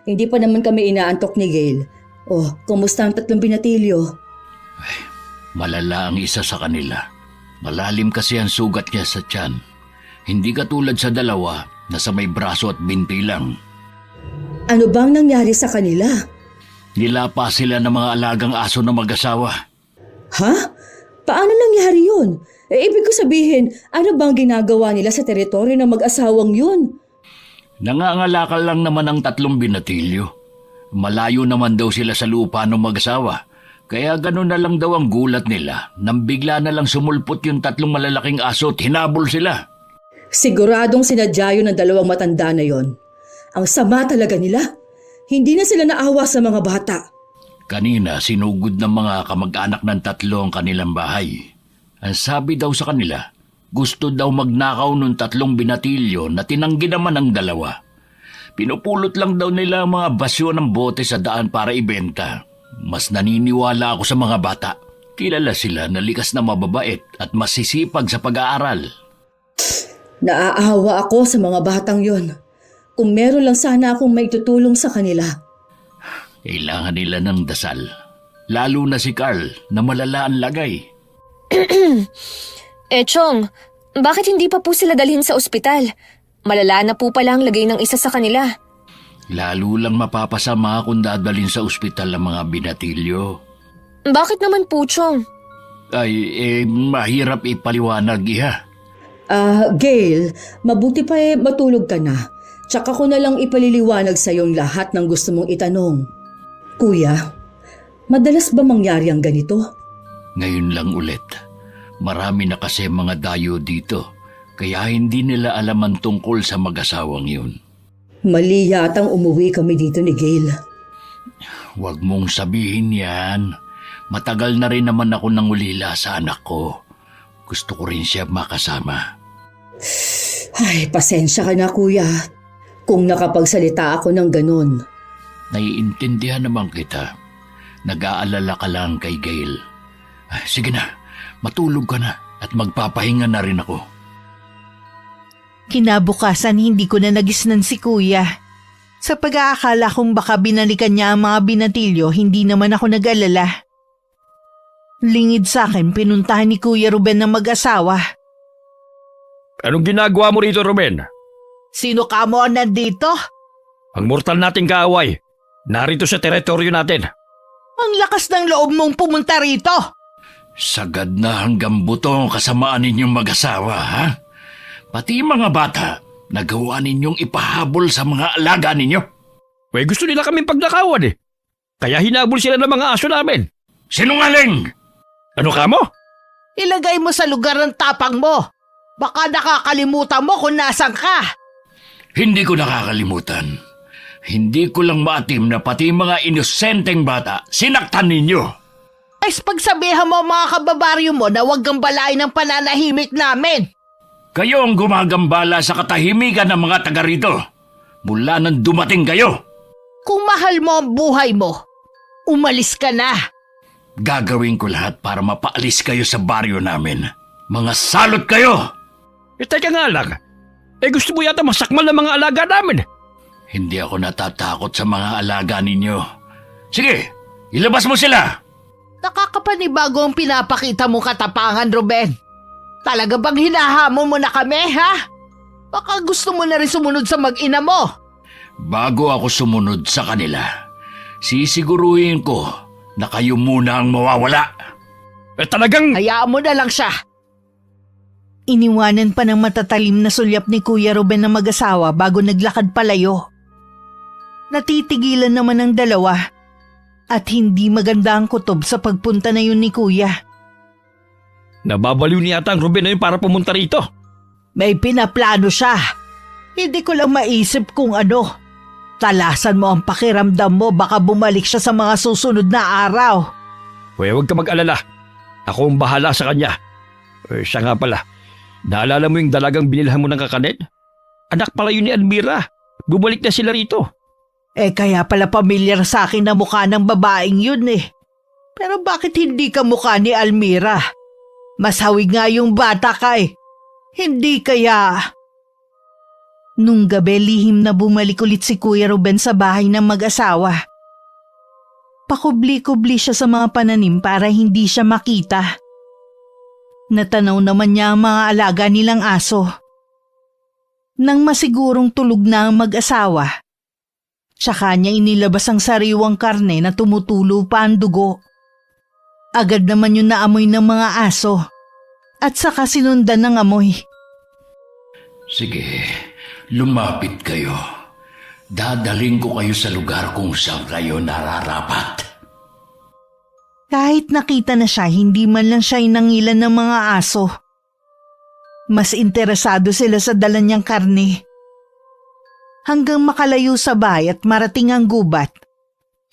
Hindi pa naman kami inaantok ni Gail. Oh, kumusta ang 3 binatilyo? Malala ang isa sa kanila. Malalim kasi ang sugat niya sa tiyan. Hindi katulad sa dalawa na sa may braso at binti lang. Ano bang nangyari sa kanila? Nilapa sila ng mga alagang aso na mag-asawa. Ha? Paano nangyari yun? Ibig ko sabihin, ano bang ginagawa nila sa teritoryo ng mag-asawang yun? Nangangalakal lang naman ang 3 binatilyo. Malayo naman daw sila sa lupa ng mag-asawa. Kaya gano'n na lang daw ang gulat nila nang bigla na lang sumulpot yung 3 malalaking aso at hinabol sila. Siguradong sinadya yun ng 2 matanda na yon. Ang sama talaga nila. Hindi na sila naawa sa mga bata. Kanina sinugod ng mga kamag-anak ng 3 ang kanilang bahay. Ang sabi daw sa kanila, gusto daw magnakaw ng 3 binatilyo na tinanggi naman ang 2. Pinupulot lang daw nila ang mga basyo ng bote sa daan para ibenta. Mas naniniwala ako sa mga bata. Kilala sila na likas na mababait at masisipag sa pag-aaral. Naaawa ako sa mga batang yon. Kung meron lang sana akong maitutulong sa kanila. Kailangan nila ng dasal. Lalo na si Carl na malala ang lagay. Chong, bakit hindi pa po sila dalhin sa ospital? Malala na po pala ang lagay ng isa sa kanila. Lalo lang mapapasama kung dadalhin sa ospital ang mga binatilyo. Bakit naman po, Chong? Mahirap ipaliwanag, Iha. Gail, mabuti pa matulog ka na. Tsaka ko na lang ipaliliwanag sa iyong lahat ng gusto mong itanong. Kuya, madalas ba mangyari ang ganito? Ngayon lang ulit. Marami na kasi mga dayo dito, kaya hindi nila alam ang tungkol sa mag-asawang yun. Mali yatang umuwi kami dito ni Gail. Huwag mong sabihin yan. Matagal na rin naman ako nangulila sa anak ko. Gusto ko rin siya makasama. Ay, pasensya ka na, kuya. Kung nakapagsalita ako ng ganun. Naiintindihan naman kita. Nag-aalala ka lang kay Gail. Sige na, matulog ka na at magpapahinga na rin ako. Kinabukasan hindi ko na nagisnan si Kuya. Sa pag-aakala kong baka binalikan niya ang mga binatilyo, hindi naman ako nag-alala. Lingid sa akin, pinuntahan ni Kuya Ruben ng mag-asawa. Anong ginagawa mo rito, Ruben? Sino ka mo nandito? Ang mortal nating kaaway. Narito sa teritoryo natin. Ang lakas ng loob mong pumunta rito. Sagad na hanggang buto ang kasamaan ninyong mag-asawa, ha? Pati mga bata, nagawa ninyong ipahabol sa mga alaga ninyo. Gusto nila kami pagnakawan eh. Kaya hinabol sila ng mga aso namin. Sinungaling! Ano ka mo? Ilagay mo sa lugar ng tapang mo. Baka nakakalimutan mo kung nasan ka. Hindi ko nakakalimutan. Hindi ko lang maatim na pati mga inosenteng bata sinaktan ninyo. Ay, pagsabihan mo ang mga kababaryo mo na huwag gambalain ang pananahimik namin. Kayo ang gumagambala sa katahimikan ng mga taga rito. Mula nang dumating kayo. Kung mahal mo ang buhay mo, umalis ka na. Gagawin ko lahat para mapaalis kayo sa baryo namin. Mga salot kayo! Teka nga lang. Gusto mo yata masakmal ng mga alaga namin. Hindi ako natatakot sa mga alaga ninyo. Sige, ilabas mo sila! Nakakapanibago ang pinapakita mo katapangan, Ruben. Talaga bang hinahamon mo na kami, ha? Baka gusto mo na rin sumunod sa mag-ina mo. Bago ako sumunod sa kanila, sisiguruhin ko na kayo muna ang mawawala. Talagang... Hayaan mo na lang siya. Iniwanan pa ng matatalim na sulyap ni Kuya Ruben na mag-asawa bago naglakad palayo. Natitigilan naman ang dalawa at hindi maganda ang kutob sa pagpunta na yun ni Kuya. Nababaliw niya ata ang Ruben na yun para pumunta rito. May pinaplano siya. Hindi ko lang maisip kung ano. Talasan mo ang pakiramdam mo, baka bumalik siya sa mga susunod na araw. Huwag ka mag-alala. Ako ang bahala sa kanya. Siya nga pala. Naalala mo yung dalagang binilhan mo ng kakanin? Anak pala yun ni Almira. Bumalik na sila rito. Kaya pala pamilyar sa akin na mukha ng babaeng yun eh. Pero bakit hindi ka mukha ni Almira? Mas hawig nga yung bata ka eh. Hindi kaya... Nung gabi lihim na bumalik ulit si Kuya Ruben sa bahay ng mag-asawa. Pakubli-kubli siya sa mga pananim para hindi siya makita. Natanaw naman niya ang mga alaga nilang aso. Nang masigurong tulog na ang mag-asawa, tsaka niya inilabas ang sariwang karne na tumutulo pa ang dugo. Agad naman yung naamoy ng mga aso at saka sinundan ng amoy. Sige, lumapit kayo. Dadaling ko kayo sa lugar kung saan kayo nararapat. Kahit nakita na siya, hindi man lang siya inangilan ng mga aso. Mas interesado sila sa dala niyang karne. Hanggang makalayo sa bahay at marating ang gubat,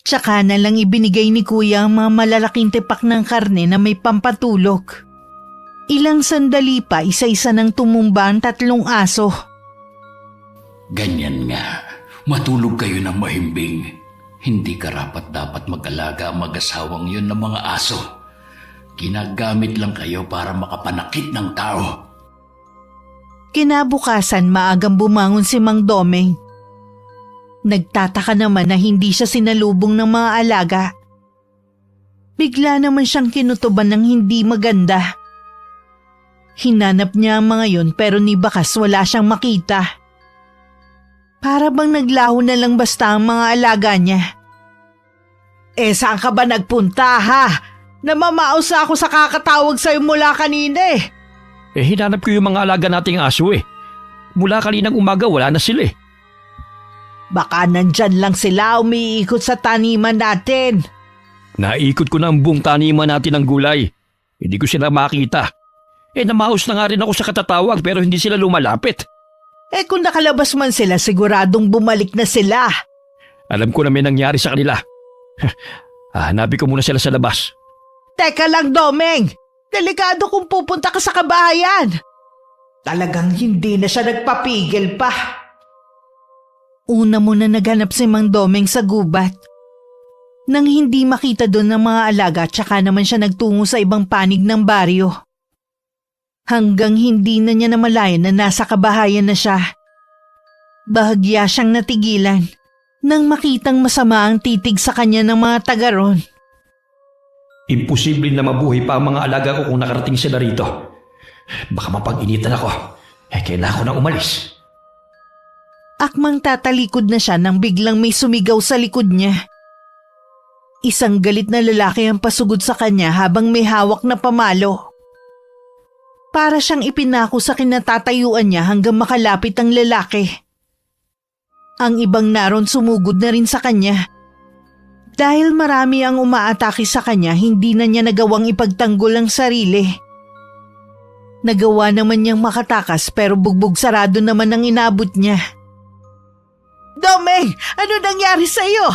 tsaka na lang ibinigay ni Kuya ang mga malalaking tipak ng karne na may pampatulog. Ilang sandali pa, isa-isa nang tumumba ang 3 aso. Ganyan nga, matulog kayo ng mahimbing. Hindi karapat-dapat mag-alaga ang mag-asawang yun ng mga aso. Ginagamit lang kayo para makapanakit ng tao. Kinabukasan maagang bumangon si Mang Domeng. Nagtataka naman na hindi siya sinalubong ng mga alaga. Bigla naman siyang kinutuban ng hindi maganda. Hinanap niya ang mga yun pero ni bakas wala siyang makita. Para bang naglaho na lang basta ang mga alaga niya. Saan ka ba nagpunta ha? Namamaos na ako sa kakatawag sa'yo mula kanina eh. Hinanap ko yung mga alaga nating aso eh. Mula kaninang umaga wala na sila eh. Baka nandyan lang sila umiikot sa taniman natin. Naikot ko na ang buong taniman natin ng gulay. Hindi ko sila makita. Namaos na nga rin ako sa katatawag pero hindi sila lumalapit. Kung nakalabas man sila, siguradong bumalik na sila. Alam ko na may nangyari sa kanila. Hanapin ko muna sila sa labas. Teka lang, Domeng. Delikado kung pupunta ka sa kabahayan. Talagang hindi na siya nagpapigil pa. Una muna naghanap si Mang Domeng sa gubat. Nang hindi makita doon ng mga alaga, tsaka naman siya nagtungo sa ibang panig ng baryo. Hanggang hindi na niya namalayan na nasa kabahayan na siya. Bahagya siyang natigilan nang makitang masama ang titig sa kanya ng mga taga ron. Imposible na mabuhay pa ang mga alaga ko kung nakarating sila rito. Baka mapag-initan ako. Kailangan ko na umalis. Akmang tatalikod na siya nang biglang may sumigaw sa likod niya. Isang galit na lalaki ang pasugod sa kanya habang may hawak na pamalo. Para siyang ipinako sa kinatatayuan niya hanggang makalapit ang lalaki. Ang ibang naron sumugod na rin sa kanya. Dahil marami ang umaatake sa kanya, hindi na niya nagawang ipagtanggol ang sarili. Nagawa naman niyang makatakas pero bugbog sarado naman ang inabot niya. Domeng! Ano nangyari sa'yo?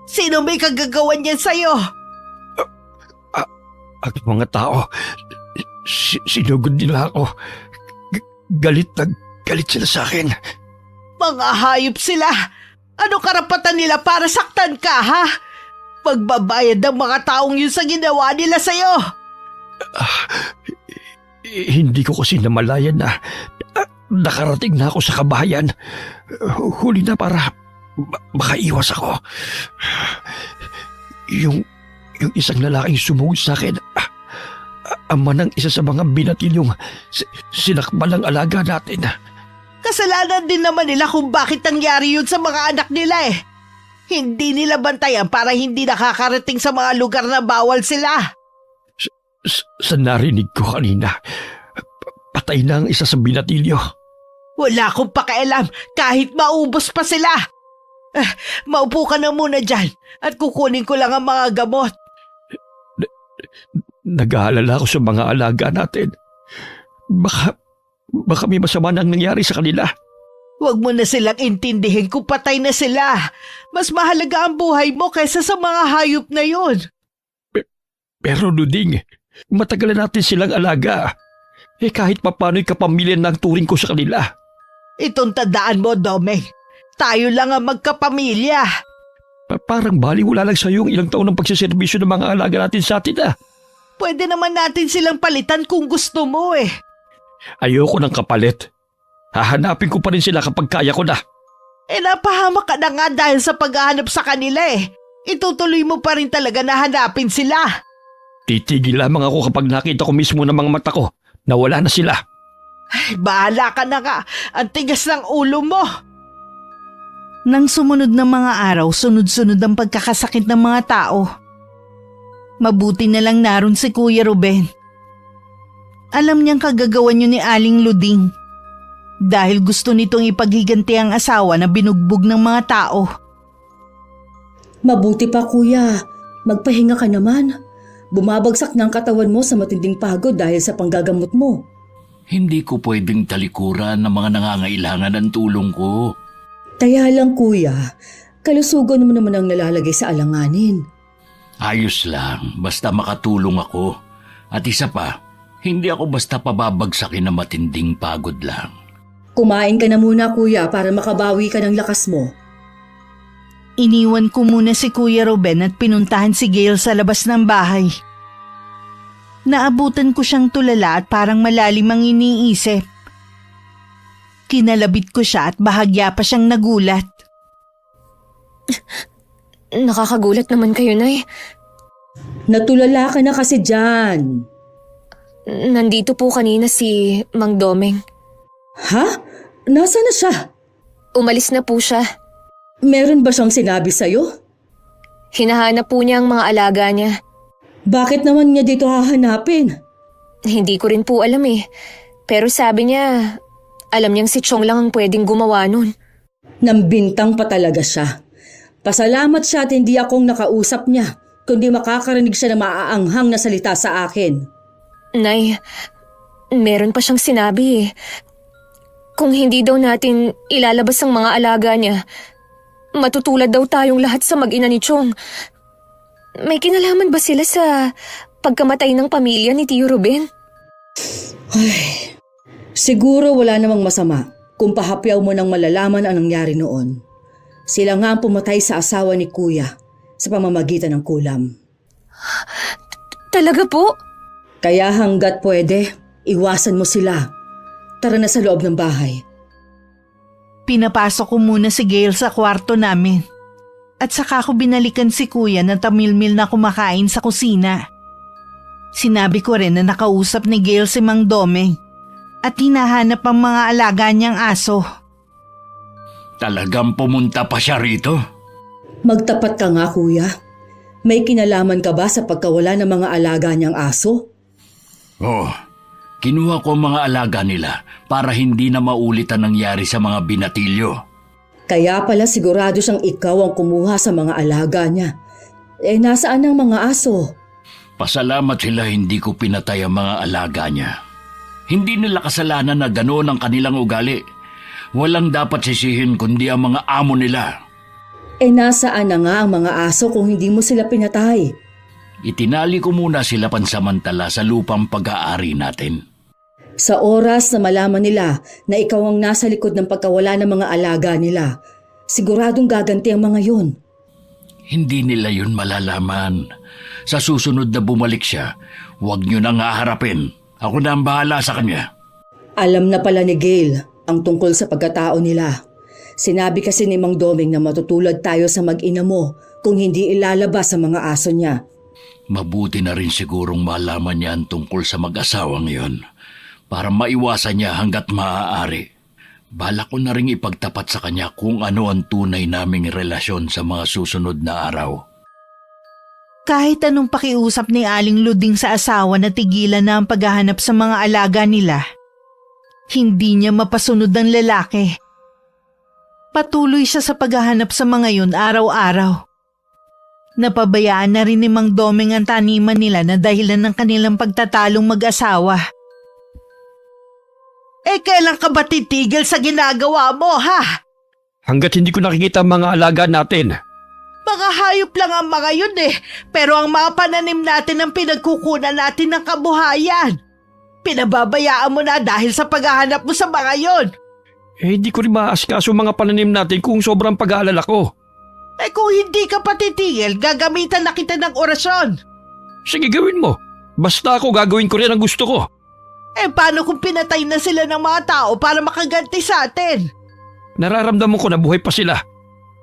Sino may kagagawan niyan sa'yo? Ang mga tao, sinugod nila ako. Galit na galit sila sa akin. Mga hayop sila! Ano karapatan nila para saktan ka, ha? Pagbabayad ng mga taong yun sa ginawa nila sa'yo! Hindi ko kasi namalayan na nakarating na ako sa kabahayan. Huli na para makaiwas ako. Yung isang lalaking sumugod sa akin, ama ng isa sa mga binatilyong sinakmal ng alaga natin. Kasalanan din naman nila kung bakit nangyari yun sa mga anak nila eh. Hindi nila bantayan para hindi nakakarating sa mga lugar na bawal sila. Sa narinig ko kanina, patay na ang isa sa binatilyo. Wala akong pakialam kahit maubos pa sila. Maupo ka na muna dyan at kukunin ko lang ang mga gamot. Nag-aalala ako sa mga alaga natin. Baka may masama nang nangyari sa kanila. Huwag mo na silang intindihin kung patay na sila. Mas mahalaga ang buhay mo kaysa sa mga hayop na yon. Pero Luding, matagal na natin silang alaga. Kahit papano'y kapamilya ng turing ko sa kanila. Itong tandaan mo, Domeng. Tayo lang ang magkapamilya. Parang baliwala lang sa'yo yung ilang taon ng pagsiservisyo ng mga alaga natin sa atin. Pwede naman natin silang palitan kung gusto mo eh. Ayoko ng kapalit. Hahanapin ko pa rin sila kapag kaya ko na. Napahamak ka na nga dahil sa paghahanap sa kanila eh. Itutuloy mo pa rin talaga na hanapin sila. Titigil lamang ako kapag nakita ko mismo ng mga mata ko na wala na sila. Ay, bahala ka na nga. Ang tigas ng ulo mo. Nang sumunod na mga araw, sunod-sunod ang pagkakasakit ng mga tao. Mabuti na lang naroon si Kuya Ruben. Alam niyang kagagawan niyo ni Aling Luding. Dahil gusto nitong ipaghiganti ang asawa na binugbog ng mga tao. Mabuti pa kuya, magpahinga ka naman. Bumabagsak na ang katawan mo sa matinding pagod dahil sa panggagamot mo. Hindi ko pwedeng talikuran ng mga nangangailangan ng tulong ko. Kaya lang kuya, kalusugan mo naman ang nalalagay sa alanganin. Ayos lang, basta makatulong ako. At isa pa, hindi ako basta pababagsakin na matinding pagod lang. Kumain ka na muna kuya para makabawi ka ng lakas mo. Iniwan ko muna si Kuya Ruben at pinuntahan si Gail sa labas ng bahay. Naabutan ko siyang tulala at parang malalim ang iniisip. Kinalabit ko siya at bahagya pa siyang nagulat. Nakakagulat naman kayo, Nay. Natulala ka na kasi dyan. Nandito po kanina si Mang Domeng. Ha? Nasaan na siya? Umalis na po siya. Meron ba siyang sinabi sa'yo? Hinahanap po niya ang mga alaga niya. Bakit naman niya dito hahanapin? Hindi ko rin po alam eh. Pero sabi niya, alam niyang si Chong lang ang pwedeng gumawa nun. Nambintang pa talaga siya. Pasalamat siya at hindi akong nakausap niya, kundi makakarinig siya ng maaanghang na salita sa akin. Nay, meron pa siyang sinabi eh. Kung hindi daw natin ilalabas ang mga alaga niya, matutulad daw tayong lahat sa mag-ina ni Chong. May kinalaman ba sila sa pagkamatay ng pamilya ni Tio Ruben? Ay, siguro wala namang masama kung pahapyaw mo nang malalaman ang nangyari noon. Sila nga ang pumatay sa asawa ni Kuya sa pamamagitan ng kulam. Talaga po? Kaya hanggat pwede, iwasan mo sila. Tara na sa loob ng bahay. Pinapasok ko muna si Gail sa kwarto namin. At saka ko binalikan si Kuya na tamilmil na kumakain sa kusina. Sinabi ko rin na nakausap ni Gail si Mang Domeng at hinahanap ang mga alaga niyang aso. Talagang pumunta pa siya rito? Magtapat ka nga, Kuya. May kinalaman ka ba sa pagkawala ng mga alaga niyang aso? Oh, kinuha ko ang mga alaga nila para hindi na maulit ang nangyari sa mga binatilyo. Kaya pala sigurado siyang ikaw ang kumuha sa mga alaga niya. Nasaan ang mga aso? Pasalamat sila hindi ko pinatay ang mga alaga niya. Hindi nila kasalanan na ganoon ang kanilang ugali. Walang dapat sisihin kundi ang mga amo nila. Nasaan na nga ang mga aso kung hindi mo sila pinatay? Itinali ko muna sila pansamantala sa lupang pag-aari natin. Sa oras na malaman nila na ikaw ang nasa likod ng pagkawala ng mga alaga nila, siguradong gaganti ang mga yun. Hindi nila yun malalaman. Sa susunod na bumalik siya, huwag niyo nang haharapin. Ako na ang bahala sa kanya. Alam na pala ni Gail ang tungkol sa pagkatao nila. Sinabi kasi ni Mang Doming na matutulad tayo sa mag-ina mo kung hindi ilalabas ang mga aso niya. Mabuti na rin sigurong malaman niya ang tungkol sa mag-asawang yon para maiwasan niya hanggat maaari. Balak ko na rin ipagtapat sa kanya kung ano ang tunay naming relasyon sa mga susunod na araw. Kahit anong pakiusap ni Aling Luding sa asawa na tigilan na ang paghahanap sa mga alaga nila, hindi niya mapasunod ang lalaki. Patuloy siya sa paghahanap sa mga yun araw-araw. Napabayaan na rin ni Mang Doming ang taniman nila na dahilan ng kanilang pagtatalong mag-asawa. Kailan ka ba titigil sa ginagawa mo, ha? Hanggat hindi ko nakikita ang mga alaga natin. Mga hayop lang ang mga yun pero ang mga pananim natin ang pinagkukunan natin ng kabuhayan. Pinababayaan mo na dahil sa paghahanap mo sa mga yun. Hindi ko rin maaasikaso mga pananim natin kung sobrang pag-aalala ko. Kung hindi ka pa titigil, gagamitan na kita ng orasyon. Sige, gawin mo. Basta ako gagawin ko rin ang gusto ko. Paano kung pinatay na sila ng mga tao para makaganti sa atin? Nararamdaman ko na buhay pa sila.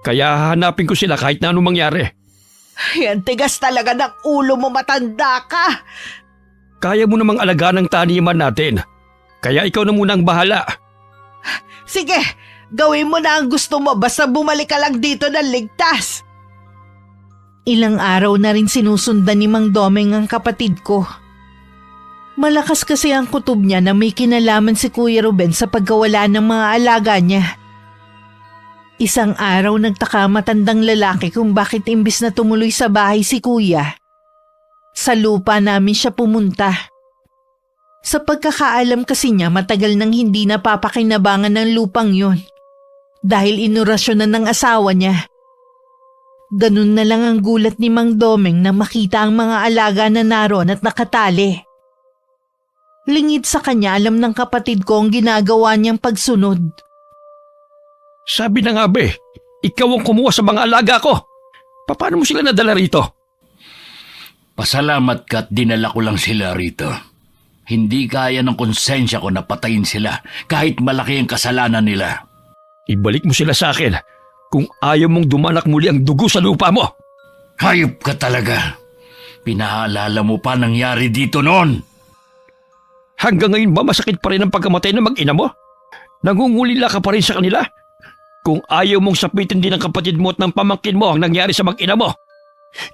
Kaya hahanapin ko sila kahit na anong mangyari. Yan, tigas talaga ng ulo mo, matanda ka. Kaya mo namang alagaan ang taniman natin. Kaya ikaw na muna ang bahala. Sige, gawin mo na ang gusto mo basta bumalik ka lang dito ng ligtas. Ilang araw na rin sinusundan ni Mang Doming ang kapatid ko. Malakas kasi ang kutob niya na may kinalaman si Kuya Ruben sa pagkawala ng mga alaga niya. Isang araw nagtaka matandang lalaki kung bakit imbis na tumuloy sa bahay si Kuya, sa lupa namin siya pumunta. Sa pagkakaalam kasi niya matagal nang hindi napapakinabangan ng lupang yun dahil inurasyon na ng asawa niya. Ganun na lang ang gulat ni Mang Doming na makita ang mga alaga na naroon at nakatali. Lingid sa kanya alam ng kapatid ko ang ginagawa niyang pagsunod. Sabi na nga ba ikaw ang kumuha sa mga alaga ko. Paano mo sila nadala rito? Pasalamat ka at dinala ko lang sila rito. Hindi kaya ng konsensya ko na patayin sila kahit malaki ang kasalanan nila. Ibalik mo sila sa akin kung ayaw mong dumanak muli ang dugo sa lupa mo. Hayop ka talaga. Pinaalala mo pa nangyari dito noon. Hanggang ngayon ba masakit pa rin ang pagkamatay ng mag-ina mo? Nangungulila ka pa rin sa kanila? Kung ayaw mong sapitin din ng kapatid mo at ng pamangkin mo ang nangyari sa mag-ina mo,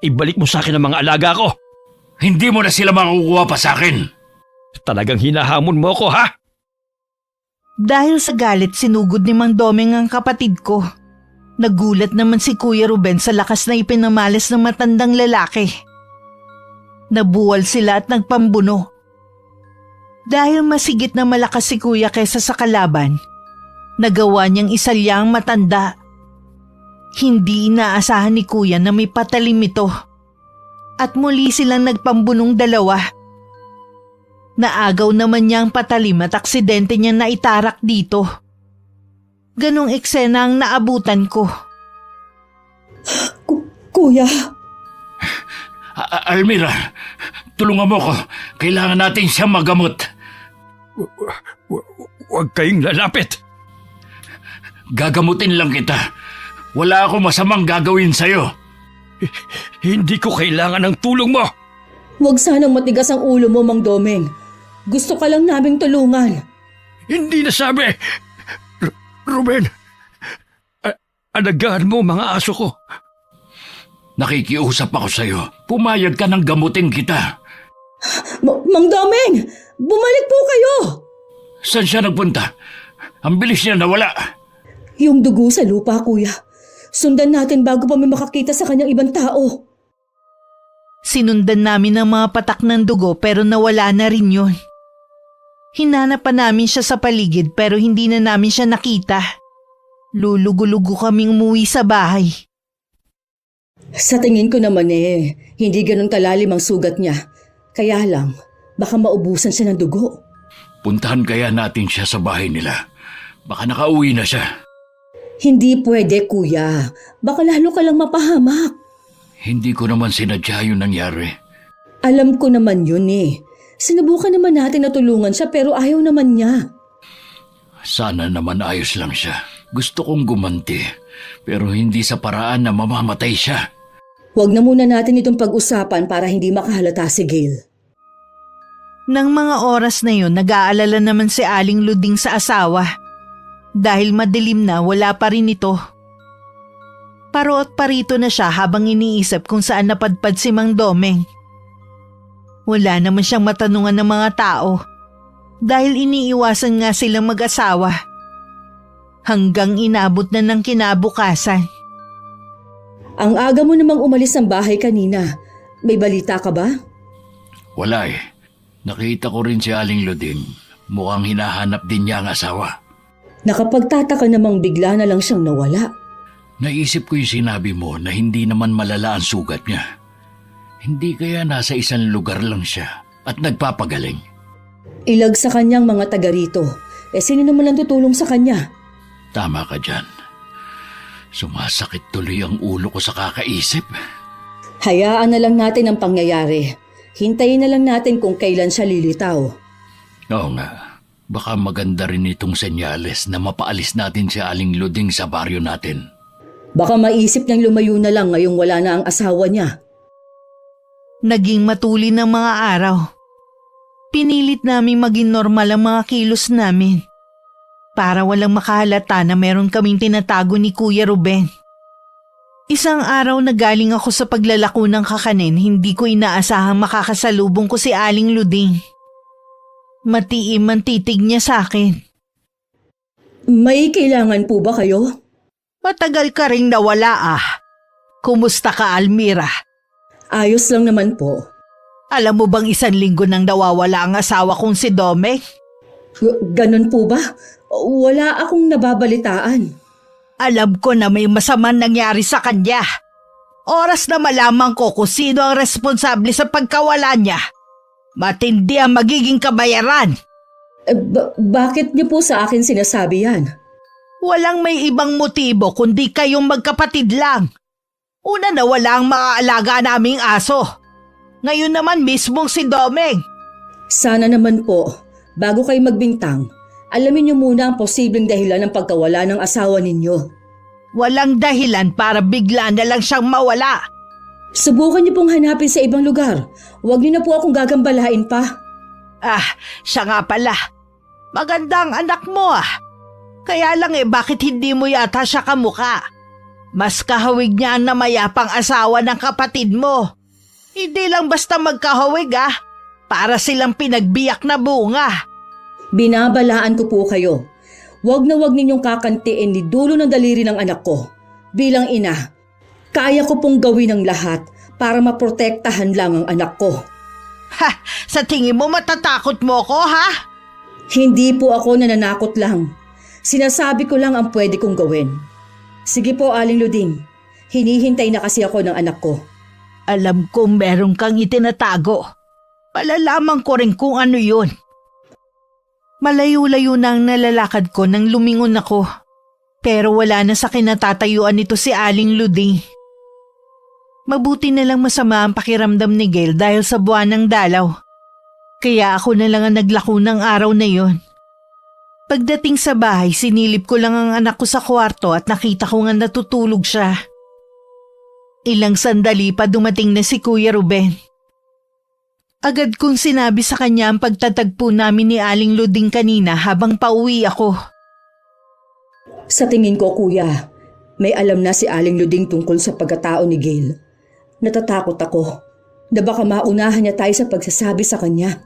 ibalik mo sa akin ang mga alaga ko. Hindi mo na sila makukuha pa sa akin. Talagang hinahamon mo ako, ha? Dahil sa galit sinugod ni Mang Doming ang kapatid ko. Nagulat naman si Kuya Ruben sa lakas na ipinamalas ng matandang lalaki. Nabuwal sila at nagpambuno. Dahil masigit na malakas si Kuya kaysa sa kalaban, nagawa niyang isalya ang matanda. Hindi inaasahan ni Kuya na may patalim ito. At muli silang nagpambunong dalawa. Naagaw naman niya ang patalim at aksidente niya na itarak dito. Ganong eksena ang naabutan ko. Kuya! Almira, tulungan mo ko. Kailangan natin siya magamot. Huwag kayong lalapit. Gagamutin lang kita. Wala akong masamang gagawin sa'yo. Hindi ko kailangan ng tulong mo. Huwag sanang matigas ang ulo mo, Mang Doming. Gusto ka lang naming tulungan. Hindi nasabi. Ruben, alagaan mo mga aso ko. Nakikiusap ako sa'yo. Pumayag ka ng gamutin kita. Mang Doming! Bumalik po kayo! Saan siya nagpunta? Ang bilis niya nawala. Yung dugo sa lupa, Kuya. Sundan natin bago pa may makakita sa kanyang ibang tao. Sinundan namin ang mga patak ng dugo pero nawala na rin yun. Hinanap pa namin siya sa paligid pero hindi na namin siya nakita. Lulugo-lugo kaming umuwi sa bahay. Sa tingin ko naman hindi ganun kalalim ang sugat niya. Kaya lang, baka maubusan siya ng dugo. Puntahan kaya natin siya sa bahay nila. Baka nakauwi na siya. Hindi pwede, kuya. Baka lalo ka lang mapahamak. Hindi ko naman sinadya yung nangyari. Alam ko naman yun Sinubukan naman natin na tulungan siya pero ayaw naman niya. Sana naman ayos lang siya. Gusto kong gumanti, pero hindi sa paraan na mamamatay siya. Huwag na muna natin itong pag-usapan para hindi makahalata si Gail. Nang mga oras na yun, nag-aalala naman si Aling Luding sa asawa. Dahil madilim na, wala pa rin ito. Paro at parito na siya habang iniisip kung saan napadpad si Mang Domeng. Wala naman siyang matanungan ng mga tao dahil iniiwasan nga silang mag-asawa. Hanggang inabot na ng kinabukasan. Ang aga mo namang umalis ng bahay kanina. May balita ka ba? Wala eh. Nakita ko rin si Aling Luding. Mukhang hinahanap din niya ang asawa. Nakapagtataka namang bigla na lang siyang nawala. Naisip ko yung sinabi mo na hindi naman malala ang sugat niya. Hindi kaya nasa isang lugar lang siya at nagpapagaling? Ilag sa kanyang mga taga rito. Sino naman ang tutulong sa kanya? Tama ka dyan. Sumasakit tuloy ang ulo ko sa kakaisip. Hayaan na lang natin ang pangyayari. Hintayin na lang natin kung kailan siya lilitaw. Oo nga. Baka maganda rin itong senyales na mapaalis natin si Aling Luding sa baryo natin. Baka maisip niyang lumayo na lang ngayong wala na ang asawa niya. Naging matulin ng mga araw. Pinilit namin maging normal ang mga kilos namin. Para walang makahalata na meron kaming tinatago ni Kuya Ruben. Isang araw na galing ako sa paglalako ng kakanin, hindi ko inaasahang makakasalubong ko si Aling Luding. Matiim ang titig niya sa akin. May kailangan po ba kayo? Matagal ka ring nawala Kumusta ka, Almira? Ayos lang naman po. Alam mo bang 1 linggo nang nawawala ang asawa kong si Domeng? Ganun po ba? Wala akong nababalitaan. Alam ko na may masamang nangyari sa kanya. Oras na malaman ko kung sino ang responsable sa pagkawala niya. Matindi ang magiging kabayaran. Bakit niyo po sa akin sinasabi yan? Walang may ibang motibo kundi kayong magkapatid lang. Una na wala ang mga alaga naming aso. Ngayon naman mismong si Domeng. Sana naman po, bago kayo magbintang, alamin niyo muna ang posibleng dahilan ng pagkawala ng asawa ninyo. Walang dahilan para bigla na lang siyang mawala. Subukan niyo pong hanapin sa ibang lugar. Huwag niyo na po akong gagambalain pa. Siya nga pala. Maganda ang anak mo Kaya lang bakit hindi mo yata siya kamukha? Mas kahawig niya ang namayapang asawa ng kapatid mo. Hindi lang basta magkahawig para silang pinagbiyak na bunga. Binabalaan ko po kayo. Huwag na huwag ninyong kakantiin ni dulo ng daliri ng anak ko. Bilang ina, kaya ko pong gawin ang lahat para maprotektahan lang ang anak ko. Sa tingin mo matatakot mo ko Hindi po ako nananakot lang. Sinasabi ko lang ang pwede kong gawin. Sige po, Aling Luding. Hinihintay na kasi ako ng anak ko. Alam ko meron kang itinatago. Palalaman ko rin kung ano yun. Malayo-layo na ang nalalakad ko nang lumingon ako. Pero wala na sa kinatatayuan nito si Aling Luding. Mabuti na lang masama ang pakiramdam ni Gail dahil sa buwan ng dalaw. Kaya ako na lang ang naglako ng araw na yon. Pagdating sa bahay, sinilip ko lang ang anak ko sa kwarto at nakita ko nga natutulog siya. Ilang sandali pa dumating na si Kuya Ruben. Agad kong sinabi sa kanya ang pagtatagpo namin ni Aling Luding kanina habang pauwi ako. Sa tingin ko, kuya, may alam na si Aling Luding tungkol sa pagkatao ni Gail. Natatakot ako na baka maunahan niya tayo sa pagsasabi sa kanya.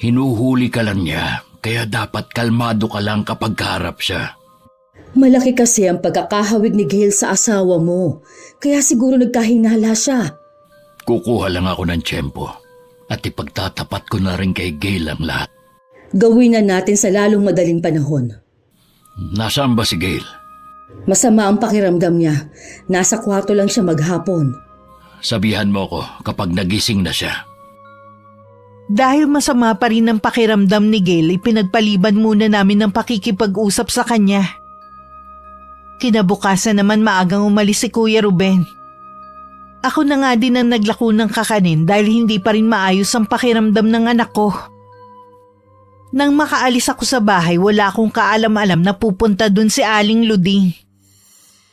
Hinuhuli ka lang niya, kaya dapat kalmado ka lang kapag kaharap siya. Malaki kasi ang pagkakahawig ni Gail sa asawa mo, kaya siguro nagkahinala siya. Kukuha lang ako ng tiyempo at ipagtatapat ko na rin kay Gail ang lahat. Gawin na natin sa lalong madaling panahon. Nasaan ba si Gail? Masama ang pakiramdam niya. Nasa kwarto lang siya maghapon. Sabihan mo ko kapag nagising na siya. Dahil masama pa rin ang pakiramdam ni Gail, ipinagpaliban muna namin ng pakikipag-usap sa kanya. Kinabukasan naman maagang umalis si Kuya Ruben. Ako na nga din ang naglako ng kakanin dahil hindi pa rin maayos ang pakiramdam ng anak ko. Nang makaalis ako sa bahay, wala akong kaalam-alam na pupunta dun si Aling Luding.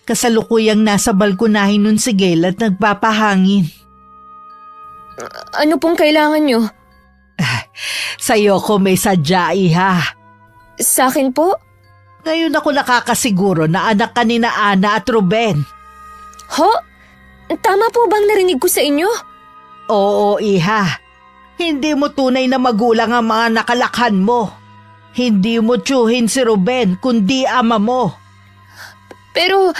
Kasalukuyang nasa balkonahin nun si Gail at nagpapahangin. Ano pong kailangan nyo? Sa'yo ko may sadya, iha. Sa akin po? Ngayon ako nakakasiguro na anak ka ni na Ana at Ruben. Ho? Tama po bang narinig ko sa inyo? Oo, iha. Hindi mo tunay na magulang ang mga nakalakhan mo. Hindi mo tiyuhin si Ruben, kundi ama mo. Pero,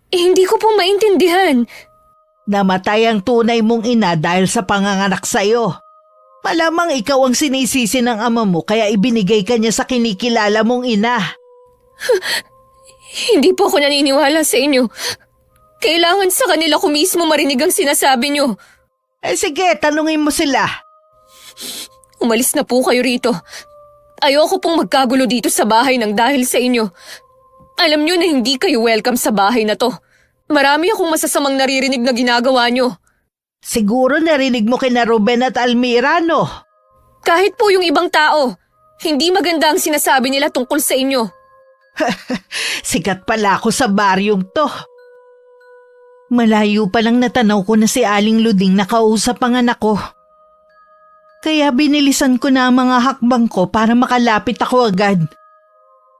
hindi ko po maintindihan. Namatay ang tunay mong ina dahil sa panganganak sa'yo. Malamang ikaw ang sinisisi ng ama mo kaya ibinigay ka niya sa kinikilala mong ina. Hindi po ako naniniwala sa inyo. Kailangan sa kanila ko mismo marinig ang sinasabi nyo. Sige, tanungin mo sila. Umalis na po kayo rito. Ayoko pong magkagulo dito sa bahay ng dahil sa inyo. Alam nyo na hindi kayo welcome sa bahay na to. Marami akong masasamang naririnig na ginagawa nyo. Siguro narinig mo kina Ruben at Almira, no? Kahit po yung ibang tao, hindi maganda ang sinasabi nila tungkol sa inyo. Sikat pala ako sa baryong to. Malayo pa lang natanaw ko na si Aling Luding na kausap ang anak ko. Kaya binilisan ko na ang mga hakbang ko para makalapit ako agad.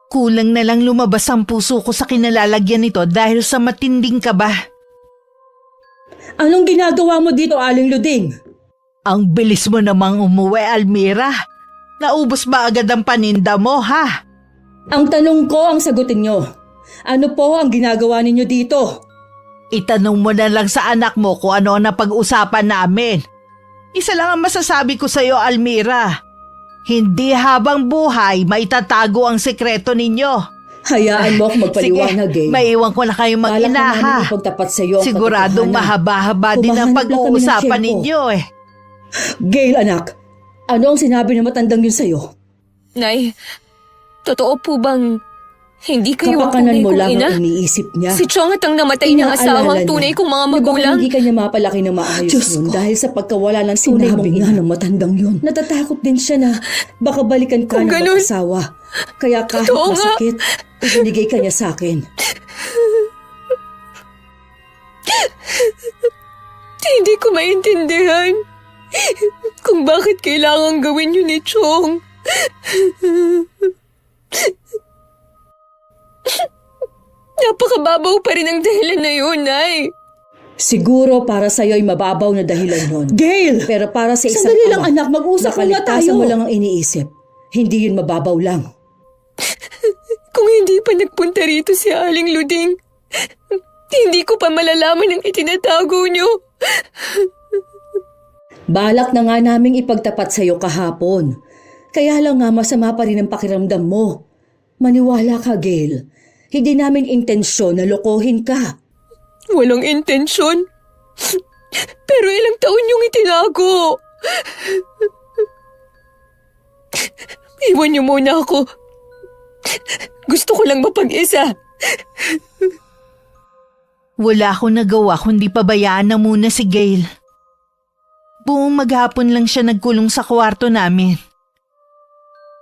Kulang na lang lumabas ang puso ko sa kinalalagyan nito dahil sa matinding kaba. Anong ginagawa mo dito, Aling Luding? Ang bilis mo namang umuwi, Almira. Naubos ba agad ang paninda mo, ha? Ang tanong ko ang sagutin nyo. Ano po ang ginagawa ninyo dito? Itanong mo na lang sa anak mo kung ano ang napag-usapan namin. Isa lang ang masasabi ko sa iyo, Almira. Hindi habang buhay maitatago ang sekreto ninyo. Hayaan mo ako magpaliwanag, Sige, eh. maiwan ko na kayong Balak mag-ina, na namin ha? ipagtapat sa iyo ang Siguradong katotohanan. mahaba-haba din ang Humahanap lang kami ng pag-uusapan tiyempo. ninyo, eh. Gail, anak. Ano ang sinabi ng matandang yun sa'yo? Nay, totoo po bang hindi kayo ang Kapakanan tunay mo kong lang ina? ang iniisip niya. Si Chong at ang namatay niyang asawang Inaalala tunay niya. kong mga Di ba magulang? hindi kanya mapalaki na maayos Diyos yun ko. dahil sa pagkawala ng tunay mong ina ng matandang yun. Natatakot din siya na baka balikan ka Kung ng ganun. mag-asawa. Kaya kahit Totoo nga. masakit, ibinigay ka niya sa akin. Hindi ko maintindihan kung bakit kailangan gawin yun ni Chong. Napakababaw pa rin ang dahilan na yun, Nay. Siguro para sa ay mababaw na dahilan yun. Gail! Pero para sa isang Sandali lang, ama, anak. Mag-usap muna nakaligtasan tayo. mo lang ang iniisip. Hindi yun mababaw lang. Kung hindi pa nagpunta rito si Aling Luding, hindi ko pa malalaman ang itinatago niyo. Balak na nga naming ipagtapat sa iyo kahapon. Kaya lang nga masama pa rin ang pakiramdam mo. Maniwala ka, Gail. Hindi namin intensyon na lokohin ka. Walang intensyon. Pero ilang taon yung itinago. Iwan niyo muna ako. Gusto ko lang mapag-isa. Wala akong nagawa kundi pabayaan na muna si Gail. Buong maghapon lang siya nagkulong sa kwarto namin.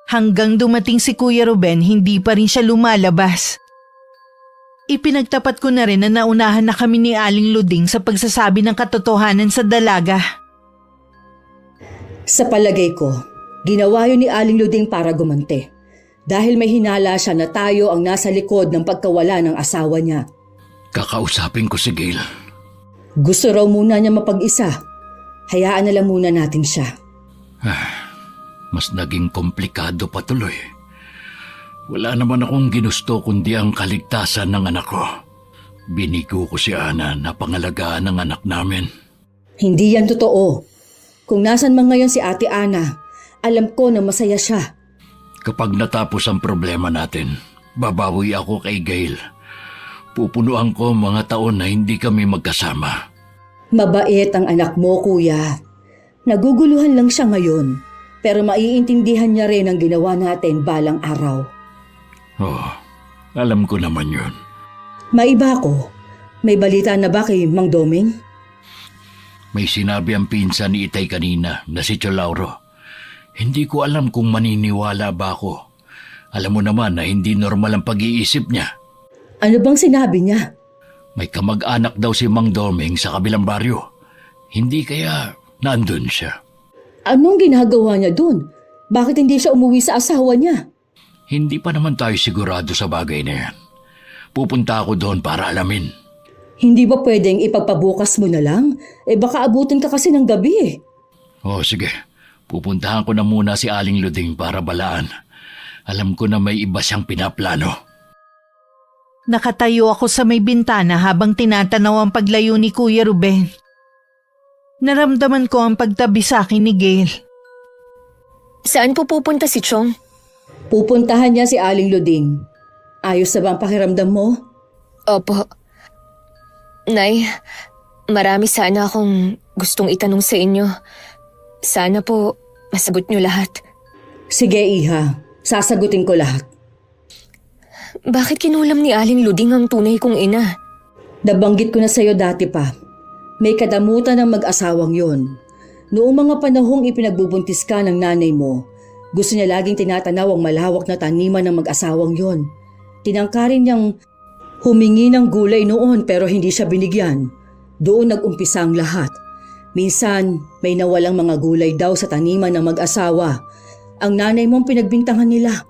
Hanggang dumating si Kuya Ruben, hindi pa rin siya lumalabas. Ipinagtapat ko na rin na naunahan na kami ni Aling Luding sa pagsasabi ng katotohanan sa dalaga. Sa palagay ko, ginawa yun ni Aling Luding para gumante. Dahil may hinala siya na tayo ang nasa likod ng pagkawala ng asawa niya. Kakausapin ko si Gail. Gusto raw muna niya mapag-isa. Hayaan na lang muna natin siya. Mas naging komplikado pa tuloy. Wala naman akong ginusto kundi ang kaligtasan ng anak ko. Binigo ko si Ana na pangalagaan ng anak namin. Hindi yan totoo. Kung nasan man ngayon si Ate Ana, alam ko na masaya siya. Kapag natapos ang problema natin, babawi ako kay Gail. Pupunuan ko mga taon na hindi kami magkasama. Mabait ang anak mo, kuya. Naguguluhan lang siya ngayon, pero maiintindihan niya rin ang ginawa natin balang araw. Oh, alam ko naman yun. Maiba ko. May balita na ba kay Mang Doming? May sinabi ang pinsan ni Itay kanina na si Cholauro. Hindi ko alam kung maniniwala ba ako. Alam mo naman na hindi normal ang pag-iisip niya. Ano bang sinabi niya? May kamag-anak daw si Mang Doming sa kabilang baryo. Hindi kaya nandun siya. Anong ginagawa niya dun? Bakit hindi siya umuwi sa asawa niya? Hindi pa naman tayo sigurado sa bagay na yan. Pupunta ako doon para alamin. Hindi ba pwedeng ipagpabukas mo na lang? Baka abutin ka kasi ng gabi eh. Oh, sige. Pupuntahan ko na muna si Aling Luding para balaan. Alam ko na may iba siyang pinaplano. Nakatayo ako sa may bintana habang tinatanaw ang paglayo ni Kuya Ruben. Naramdaman ko ang pagtabi sa akin ni Gail. Saan po pupunta si Chong? Pupuntahan niya si Aling Luding. Ayos na ba ang pakiramdam mo? Opo. Nay, marami sana akong gustong itanong sa inyo. Sana po masagot niyo lahat. Sige, Iha. Sasagutin ko lahat. Bakit kinulam ni Aling Luding ang tunay kong ina? Nabanggit ko na sa'yo dati pa. May kadamutan ng mag-asawang yon. Noong mga panahong ipinagbubuntis ka ng nanay mo, gusto niya laging tinatanaw ang malawak na taniman ng mag-asawang yon. Tinangkarin niyang humingi ng gulay noon pero hindi siya binigyan. Doon nag-umpisa ang lahat. Minsan, may nawalang mga gulay daw sa taniman ng mag-asawa. Ang nanay mong pinagbintangan nila.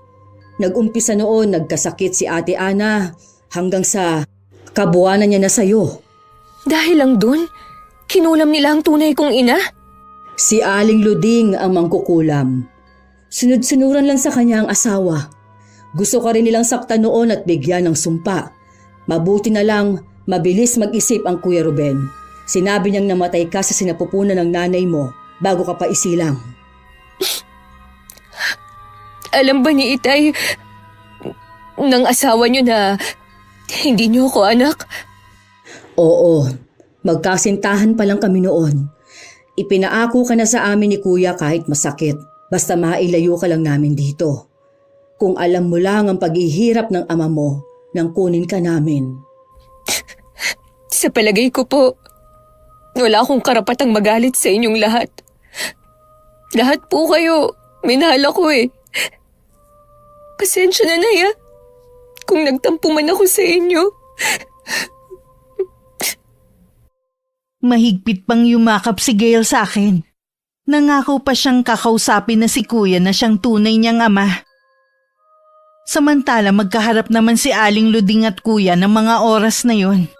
Nag-umpisa noon, nagkasakit si Ate Ana hanggang sa kabuwanan niya na sa'yo. Dahil lang dun, kinulam nila ang tunay kong ina? Si Aling Luding ang mangkukulam. Sunod-sunuran lang sa kanya ang asawa. Gusto ka rin nilang sakta noon at bigyan ng sumpa. Mabuti na lang, mabilis mag-isip ang Kuya Ruben. Sinabi niyang namatay ka sa sinapupunan ng nanay mo bago ka pa isilang. Alam ba ni Itay ng asawa niyo na hindi niyo ako anak? Oo, magkasintahan pa lang kami noon. Ipinaako ka na sa amin ni Kuya kahit masakit, basta mailayo ka lang namin dito. Kung alam mo lang ang paghihirap ng ama mo nang kunin ka namin. Sa palagay ko po, wala akong karapatang magalit sa inyong lahat. Lahat po kayo, minahal ako eh. Pasensya na, Nay, kung nagtampo man ako sa inyo. Mahigpit pang yumakap si Gail sa akin. Nangako pa siyang kakausapin na si Kuya na siyang tunay niyang ama. Samantala magkaharap naman si Aling Luding at Kuya ng mga oras na yon.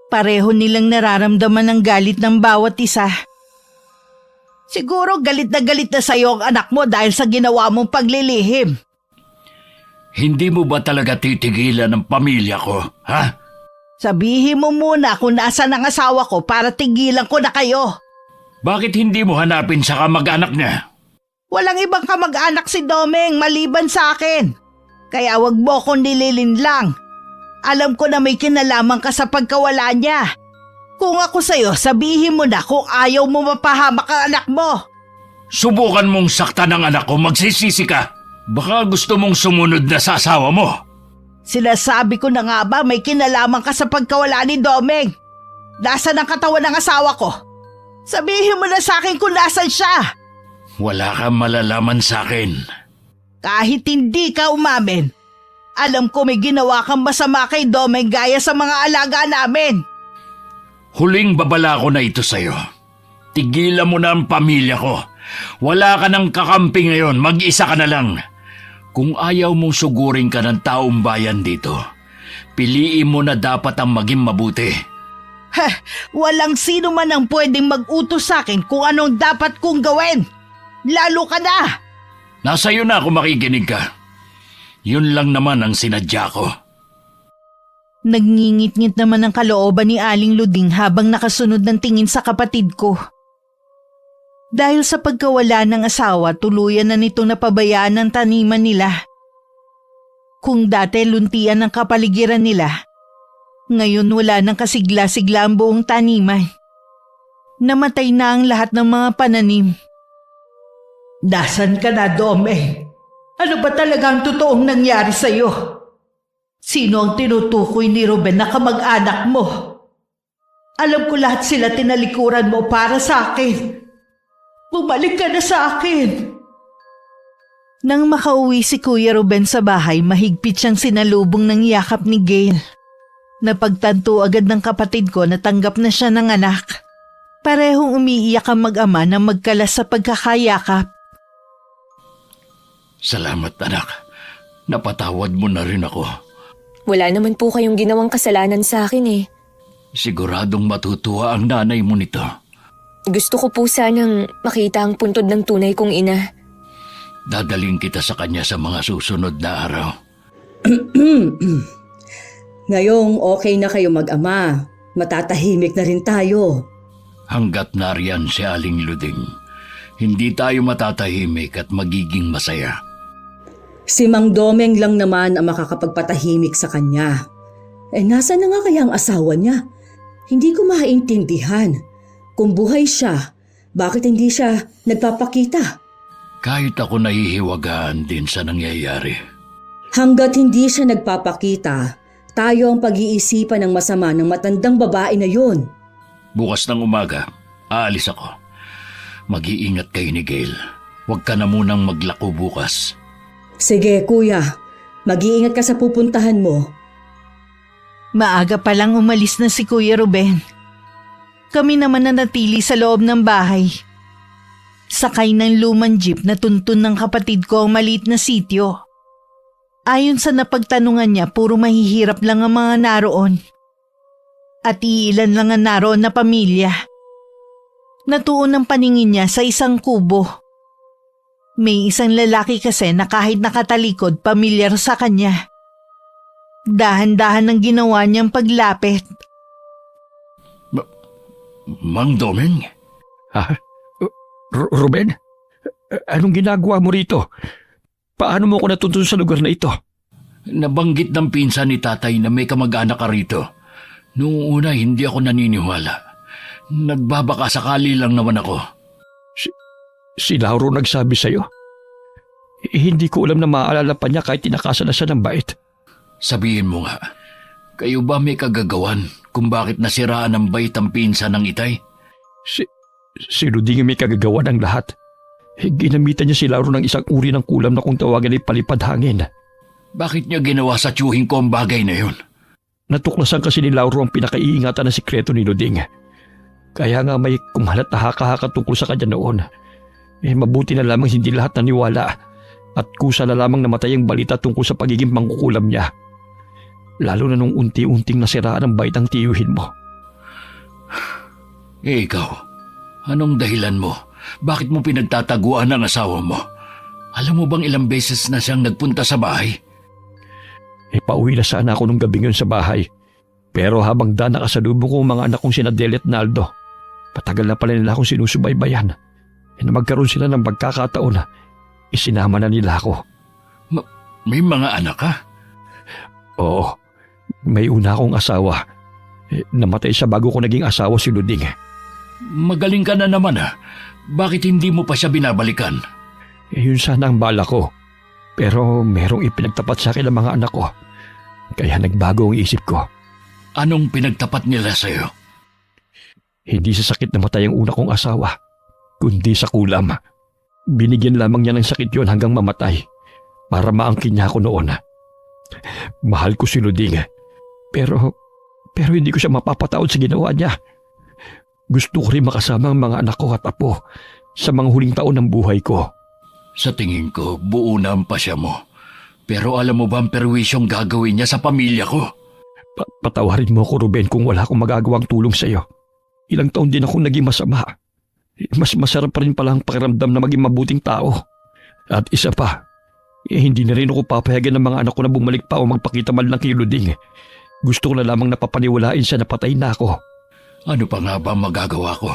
Pareho nilang nararamdaman ang galit ng bawat isa. Siguro galit na sa'yo ang anak mo dahil sa ginawa mong paglilihim. Hindi mo ba talaga titigilan ng pamilya ko, ha? Sabihin mo muna kung nasaan ang asawa ko para tigilan ko na kayo. Bakit hindi mo hanapin sa kamag-anak niya? Walang ibang kamag-anak si Domeng maliban sa akin. Kaya wag mo akong nililinlang. Alam ko na may kinalaman ka sa pagkawala niya. Kung ako sa'yo, sabihin mo na kung ayaw mo mapahamak ang anak mo. Subukan mong saktan ng anak ko, magsisisi ka. Baka gusto mong sumunod na sa asawa mo. Sinasabi ko na nga ba may kinalaman ka sa pagkawala ni Domeng? Nasaan ang katawan ng asawa ko? Sabihin mo na sa akin kung nasan siya. Wala kang malalaman sa akin. Kahit hindi ka umamin, alam ko may ginawa kang masama kay Domeng gaya sa mga alaga namin. Huling babala ko na ito sa'yo. Tigilan mo na ang pamilya ko. Wala ka ng kakampi ngayon, mag-isa ka na lang. Kung ayaw mong sugurin ka ng taong bayan dito, piliin mo na dapat ang maging mabuti. Walang sino man ang pwedeng mag-utos sa akin kung anong dapat kong gawin. Lalo ka na! Nasa iyo na kung makikinig ka. Yun lang naman ang sinadya ko. Nagngingit-ngit naman ang kalooban ni Aling Luding habang nakasunod ng tingin sa kapatid ko. Dahil sa pagkawala ng asawa, tuluyan na nitong napabayaan ang taniman nila. Kung dati luntian ang kapaligiran nila, Ngayon wala nang kasigla-sigla ang buong taniman. Namatay na ang lahat ng mga pananim. Dasan ka na, Dome? Ano ba talaga ang totoong nangyari sa'yo? Sino ang tinutukoy ni Ruben na kamag-anak mo? Alam ko lahat sila tinalikuran mo para sa akin. Bumalik ka na sa akin. Nang makauwi si Kuya Ruben sa bahay, mahigpit siyang sinalubong ng yakap ni Gail. Napagtanto agad ng kapatid ko na tanggap na siya ng anak. Parehong umiiyak ang mag-ama na magkalas sa pagkakayakap. Salamat anak. Napatawad mo na rin ako. Wala naman po kayong ginawang kasalanan sa akin eh. Siguradong matutuwa ang nanay mo nito. Gusto ko po sanang makita ang puntod ng tunay kong ina. Dadaling kita sa kanya sa mga susunod na araw. Ngayong okay na kayo mag-ama, matatahimik na rin tayo. Hanggat nariyan si Aling Luding, hindi tayo matatahimik at magiging masaya. Si Mang Domeng lang naman ang makakapagpatahimik sa kanya. Nasa na nga kaya ang asawa niya? Hindi ko maintindihan. Kung buhay siya, bakit hindi siya nagpapakita? Kahit ako nahihiwagaan din sa nangyayari. Hanggat hindi siya nagpapakita, tayo ang pag-iisipan ng masama ng matandang babae na yun. Bukas ng umaga, aalis ako. Mag-iingat kayo ni Gail. Huwag ka na munang maglako bukas. Sige kuya, mag-iingat ka sa pupuntahan mo. Maaga pa lang umalis na si Kuya Ruben. Kami naman nanatili sa loob ng bahay. Sakay ng lumang jeep na tuntun ng kapatid ko ang maliit na sityo. Ayon sa napagtanungan niya, puro mahihirap lang ang mga naroon. At iilan lang ang naroon na pamilya. Natuon ang paningin niya sa isang kubo. May isang lalaki kasi na kahit nakatalikod, pamilyar sa kanya. Dahan-dahan ang ginawa niyang paglapit. Mang Domeng? Ha? Ruben? Anong ginagawa mo rito? Paano mo ko natuntun sa lugar na ito? Nabanggit ng pinsan ni tatay na may kamag-anak ka rito. Noong una hindi ako naniniwala. Nagbabaka sakali lang naman ako. Si Lauro nagsabi sa'yo? Hindi ko alam na maaalala pa niya kahit tinakasan na siya ng bait. Sabihin mo nga, kayo ba may kagagawan kung bakit nasiraan ng bait ang pinsan ng itay? Si Luding may kagagawa ng lahat. Ginamitan niya si Lauro ng isang uri ng kulam na kung tawagan ay palipad hangin. Bakit niya ginawa sa tiyuhin ko ang bagay na yun? Natuklasan kasi ni Lauro ang pinakaiingatan na sikreto ni Luding. Kaya nga may kumalat na haka-haka tungkol sa kanya noon. Mabuti na lamang hindi lahat naniwala at kusa na lamang namatay ang balita tungkol sa pagiging mangkukulam niya. Lalo na nung unti-unting nasiraan ang bait ang tiyuhin mo. Ikaw, anong dahilan mo? Bakit mo pinagtataguan ang asawa mo? Alam mo bang ilang beses na siyang nagpunta sa bahay? Pauwi na sana ako nung gabing yun sa bahay. Pero habang nakasalubong ko ang mga anak kong sina Del at Naldo, patagal na pala nila akong sinusubaybayan. Na magkaroon sila ng pagkakataon, isinama na nila ako. May mga anak ka? Oo, may una akong asawa. Namatay siya bago ko naging asawa si Luding. Magaling ka na naman ha. Bakit hindi mo pa siya binabalikan? Yun sana ang bala ko. Pero merong ipinagtapat sa akin ng mga anak ko. Kaya nagbago ang isip ko. Anong pinagtapat nila sa'yo? Hindi sa sakit namatay ang una kong asawa, kundi sa kulam. Binigyan lamang niya ng sakit yon hanggang mamatay para maangkin niya ako noon. Mahal ko si Luding, pero hindi ko siya mapapatawad sa ginawa niya. Gusto ko rin makasama ang mga anak ko at apo sa mga huling taon ng buhay ko. Sa tingin ko, buo na ang pasya mo. Pero alam mo ba ang perwisyong gagawin niya sa pamilya ko? Patawarin mo ako, Ruben, kung wala akong magagawang tulong sa iyo. Ilang taon din akong naging masama. Mas masarap pa rin pala ang pakiramdam na maging mabuting tao. At isa pa, hindi na rin ako papayagan ng mga anak ko na bumalik pa o magpakita man lang kay Luding. Gusto ko na lamang napapaniwalain siya na patay na ako. Ano pa nga ba magagawa ko?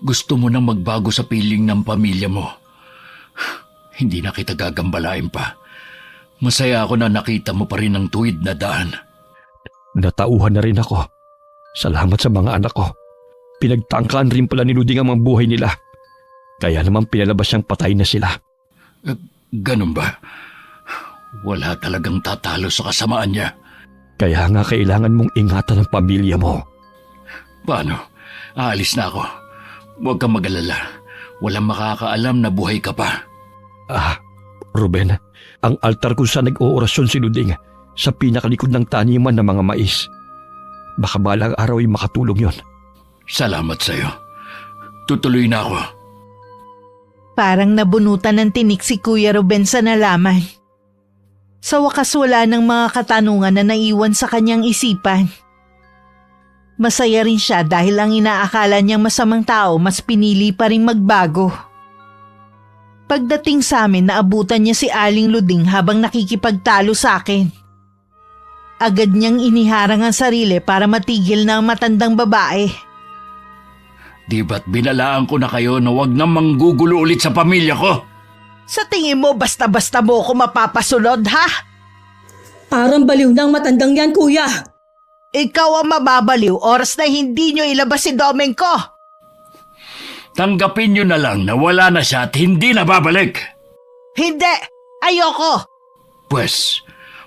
Gusto mo nang magbago sa piling ng pamilya mo. Hindi na kita gagambalain pa. Masaya ako na nakita mo pa rin ang tuwid na daan. Natauhan na rin ako. Salamat sa mga anak ko. Pinagtangkaan rin pala ni Luding ang mga buhay nila. Kaya naman pinalabas siyang patay na sila. Ganun ba? Wala talagang tatalo sa kasamaan niya. Kaya nga kailangan mong ingatan ang pamilya mo. Paano? Aalis na ako. Huwag kang mag-alala. Walang makakaalam na buhay ka pa. Ruben, ang altar kung saan nag-oorasyon si Luding sa pinakalikod ng taniman ng mga mais. Baka balang araw ay makatulong yon. Salamat sa'yo. Tutuloy na ako. Parang nabunutan ng tinik si Kuya Ruben sa nalaman. Sa wakas wala ng mga katanungan na naiwan sa kanyang isipan. Masaya rin siya dahil ang inaakala niyang masamang tao mas pinili pa rin magbago. Pagdating sa amin, naabutan niya si Aling Luding habang nakikipagtalo sa akin. Agad niyang iniharang ang sarili para matigil na ang matandang babae. Di ba't binalaan ko na kayo na huwag na manggugulo ulit sa pamilya ko? Sa tingin mo basta-basta mo ako mapapasunod, ha? Parang baliw na ang matandang yan, kuya. Ikaw ang mababaliw oras na hindi niyo ilabas si Domeng ko. Tanggapin nyo na lang na wala na siya at hindi na babalik. Hindi! Ayoko! Pwes,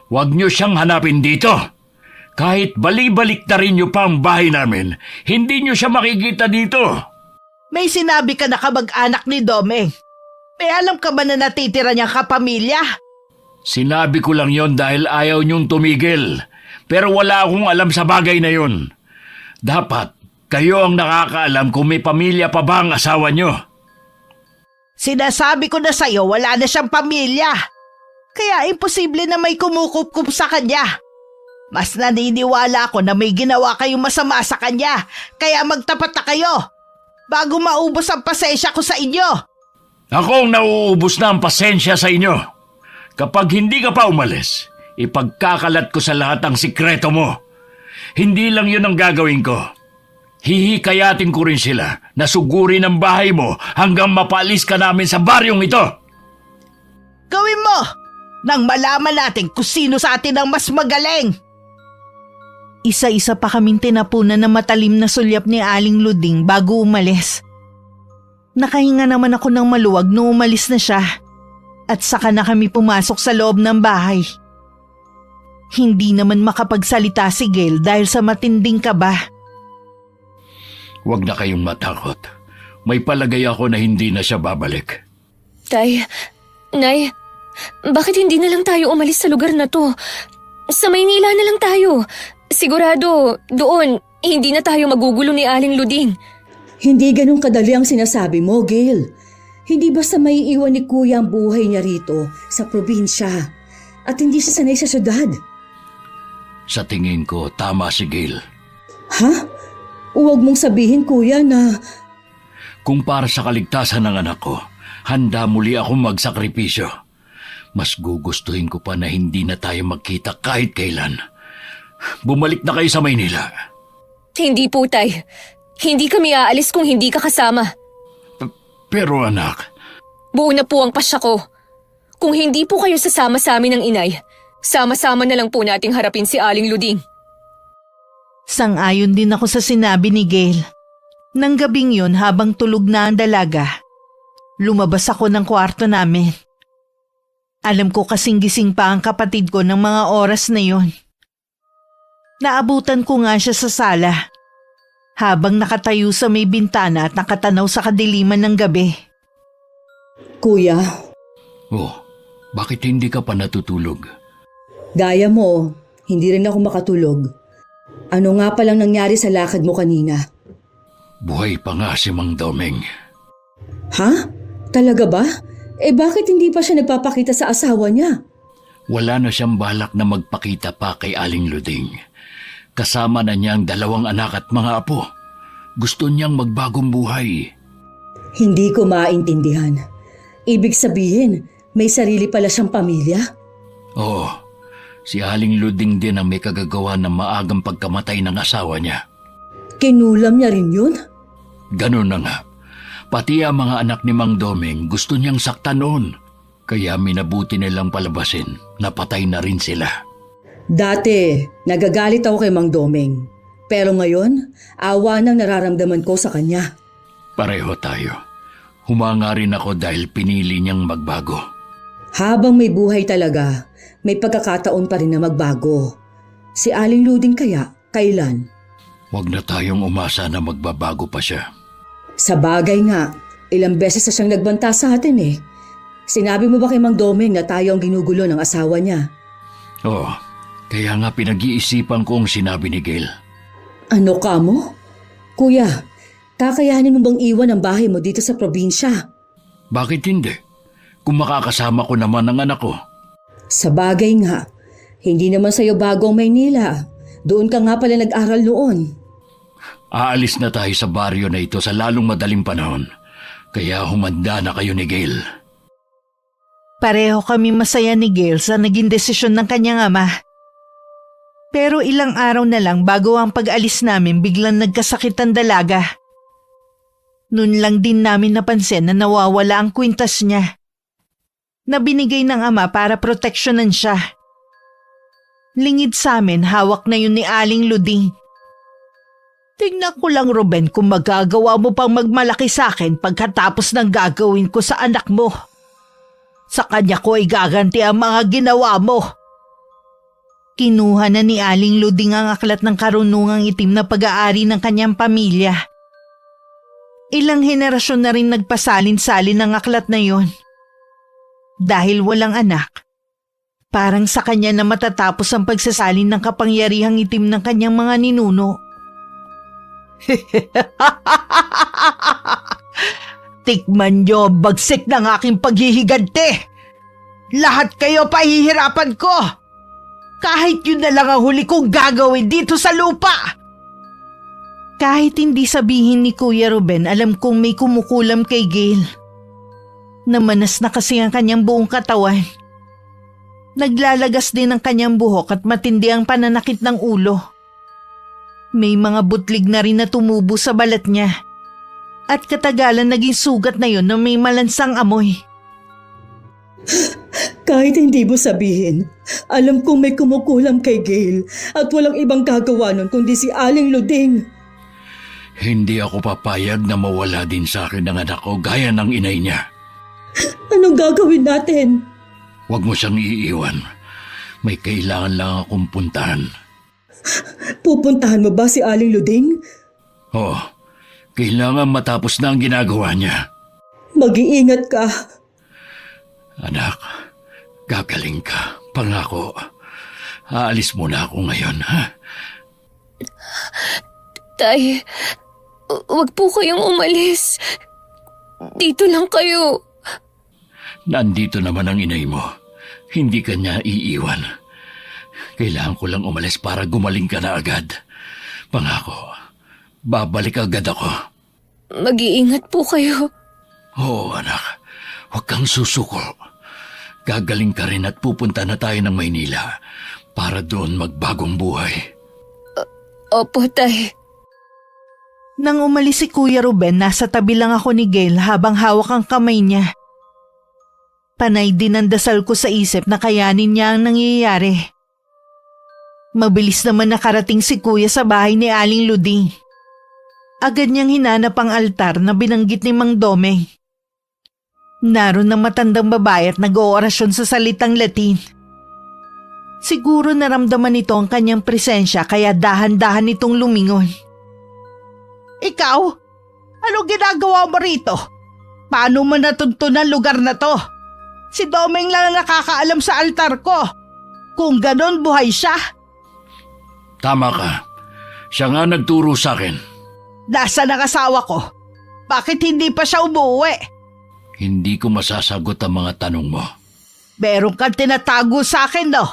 huwag nyo siyang hanapin dito. Kahit bali-balik na rin nyo pa ang bahay namin, hindi nyo siya makikita dito. May sinabi ka na kamag-anak ni Domeng. May alam ka ba na natitira niyang kapamilya? Sinabi ko lang yon dahil ayaw nyong tumigil. Pero wala akong alam sa bagay na yon. Dapat, kayo ang nakakaalam kung may pamilya pa ba ang asawa nyo. Sinasabi ko na sa'yo wala na siyang pamilya. Kaya imposible na may kumukup-kup sa kanya. Mas naniniwala ako na may ginawa kayong masama sa kanya. Kaya magtapat na kayo. Bago maubos ang pasensya ko sa inyo. Ako ang nauubos na ang pasensya sa inyo. Kapag hindi ka pa umalis, ipagkakalat ko sa lahat ang sikreto mo. Hindi lang yun ang gagawin ko. Hihikayatin ko rin sila na sugurin ang bahay mo hanggang mapalis ka namin sa baryong ito. Gawin mo! Nang malaman natin kung sino sa atin ang mas magaling. Isa-isa pa kaming tinapunan ng matalim na sulyap ni Aling Luding bago umalis. Nakahinga naman ako ng maluwag nung umalis na siya at saka na kami pumasok sa loob ng bahay. Hindi naman makapagsalita si Gail dahil sa matinding kaba. Huwag na kayong matakot. May palagay ako na hindi na siya babalik. Tay, Nay, bakit hindi na lang tayo umalis sa lugar na to? Sa Maynila na lang tayo. Sigurado, doon, hindi na tayo magugulo ni Aling Luding. Hindi ganun kadali ang sinasabi mo, Gail. Hindi basta may iwan ni kuya ang buhay niya rito sa probinsya at hindi siya sanay sa syudad. Sa tingin ko, tama si Gail. Ha? Huwag mong sabihin, kuya, na... Kung para sa kaligtasan ng anak ko, handa muli akong magsakripisyo. Mas gugustuhin ko pa na hindi na tayo magkita kahit kailan. Bumalik na kayo sa Maynila. Hindi po, Tay. Hindi kami aalis kung hindi ka kasama. Pero anak... Buo na po ang pasya ko. Kung hindi po kayo sasama sa amin ng inay, sama-sama na lang po nating harapin si Aling Luding. Sang-ayon din ako sa sinabi ni Gail. Nang gabing yun habang tulog na ang dalaga, lumabas ako ng kwarto namin. Alam ko kasing gising pa ang kapatid ko ng mga oras na yon. Naabutan ko nga siya sa sala, habang nakatayo sa may bintana at nakatanaw sa kadiliman ng gabi. Kuya, Oh, bakit hindi ka pa natutulog? gaya mo, hindi rin ako makatulog. Ano nga palang nangyari sa lakad mo kanina? Buhay pa nga si Mang Domeng. Ha? Talaga ba? Bakit hindi pa siya nagpapakita sa asawa niya? Wala na siyang balak na magpakita pa kay Aling Luding. Kasama na niya ang 2 anak at mga apo. Gusto niyang magbagong buhay. Hindi ko maintindihan. Ibig sabihin, may sarili pala siyang pamilya? Oo, si Aling Luding din ang may kagagawa ng maagang pagkamatay ng asawa niya. Kinulam niya rin yun? Ganun na nga. Pati ang mga anak ni Mang Domeng gusto niyang saktan noon. Kaya minabuti nilang palabasin na patay na rin sila. Dati, nagagalit ako kay Mang Domeng. Pero ngayon, awa nang nararamdaman ko sa kanya. Pareho tayo. Humanga rin ako dahil pinili niyang magbago. Habang may buhay talaga, may pagkakataon pa rin na magbago. Si Aling Luding kaya, kailan? Huwag na tayong umasa na magbabago pa siya. Sa bagay nga, ilang beses na siyang nagbanta sa atin eh. Sinabi mo ba kay Mang Domeng na tayo ang ginugulo ng asawa niya? Oo, kaya nga pinag-iisipan kong sinabi ni Gail. Ano ka mo? Kuya, kakayanin mo bang iwan ang bahay mo dito sa probinsya? Bakit hindi? Kung makakasama ko naman ang anak ko. Sa bagay nga, hindi naman sa'yo bago ang Maynila. Doon ka nga pala nag-aral noon. Aalis na tayo sa baryo na ito sa lalong madaling panahon. Kaya humanda na kayo ni Gail. Pareho kami masaya ni Gail sa naging desisyon ng kanyang ama. Pero ilang araw na lang bago ang pag-alis namin biglang nagkasakit ang dalaga. Noon lang din namin napansin na nawawala ang kwintas niya. Na binigay ng ama para proteksyonan siya. Lingid sa amin, hawak na yun ni Aling Luding. Tingnan ko lang, Ruben, kung magagawa mo pang magmalaki sa akin pagkatapos ng gagawin ko sa anak mo. Sa kanya ko ay gaganti ang mga ginawa mo. Kinuha na ni Aling Luding ang aklat ng karunungang itim na pag-aari ng kanyang pamilya. Ilang henerasyon na rin nagpasalin-salin ng aklat na yon. Dahil walang anak, parang sa kanya na matatapos ang pagsasalin ng kapangyarihang itim ng kanyang mga ninuno. Tikman niyo ang bagsik ng aking paghihigante. Lahat kayo pahihirapan ko. Kahit yun na lang ang huli kong gagawin dito sa lupa. Kahit hindi sabihin ni Kuya Ruben, alam kong may kumukulam kay Gail. Namanas na kasi ang kanyang buong katawan. Naglalagas din ang kanyang buhok at matindi ang pananakit ng ulo. May mga butlig na rin na tumubo sa balat niya. At katagalan naging sugat na yon na may malansang amoy. Kahit hindi mo sabihin, alam kong may kumukulam kay Gail at walang ibang gagawa nun kundi si Aling Luding. Hindi ako papayag na mawala din sa akin ang anak ko gaya ng inay niya. Anong gagawin natin? Huwag mo siyang iiwan. May kailangan lang akong puntahan. Pupuntahan mo ba si Aling Luding? Oo, kailangan matapos na ang ginagawa niya. Mag-iingat ka. Anak, gagaling ka. Pangako. Aalis muna ako ngayon, ha? Tay, wag po kayong umalis. Dito lang kayo. Nandito naman ang inay mo. Hindi ka niya iiwan. Kailangan ko lang umalis para gumaling ka na agad. Pangako, babalik agad ako. Mag-iingat po kayo. Oo, anak. Huwag kang susuko. Gagaling ka rin at pupunta na tayo ng Maynila para doon magbagong buhay. Opo, tay. Nang umalis si Kuya Ruben, nasa tabi lang ako ni Gail habang hawak ang kamay niya. Panay din ang dasal ko sa isip na kayanin niya ang nangyayari. Mabilis naman nakarating si Kuya sa bahay ni Aling Luding. Agad niyang hinanap ang altar na binanggit ni Mang Domeng. Naroon ang matandang babae at nag-oorasyon sa salitang Latin. Siguro naramdaman nito ang kanyang presensya kaya dahan-dahan nitong lumingon. Ikaw? Anong ginagawa mo rito? Paano mo natuntunan lugar na to? Si Domeng lang ang nakakaalam sa altar ko. Kung ganon, buhay siya. Tama ka. Siya nga nagturo sa akin. Nasaan ang asawa ko? Bakit hindi pa siya umuwi? Hindi ko masasagot ang mga tanong mo. Meron kang tinatago sa akin, no?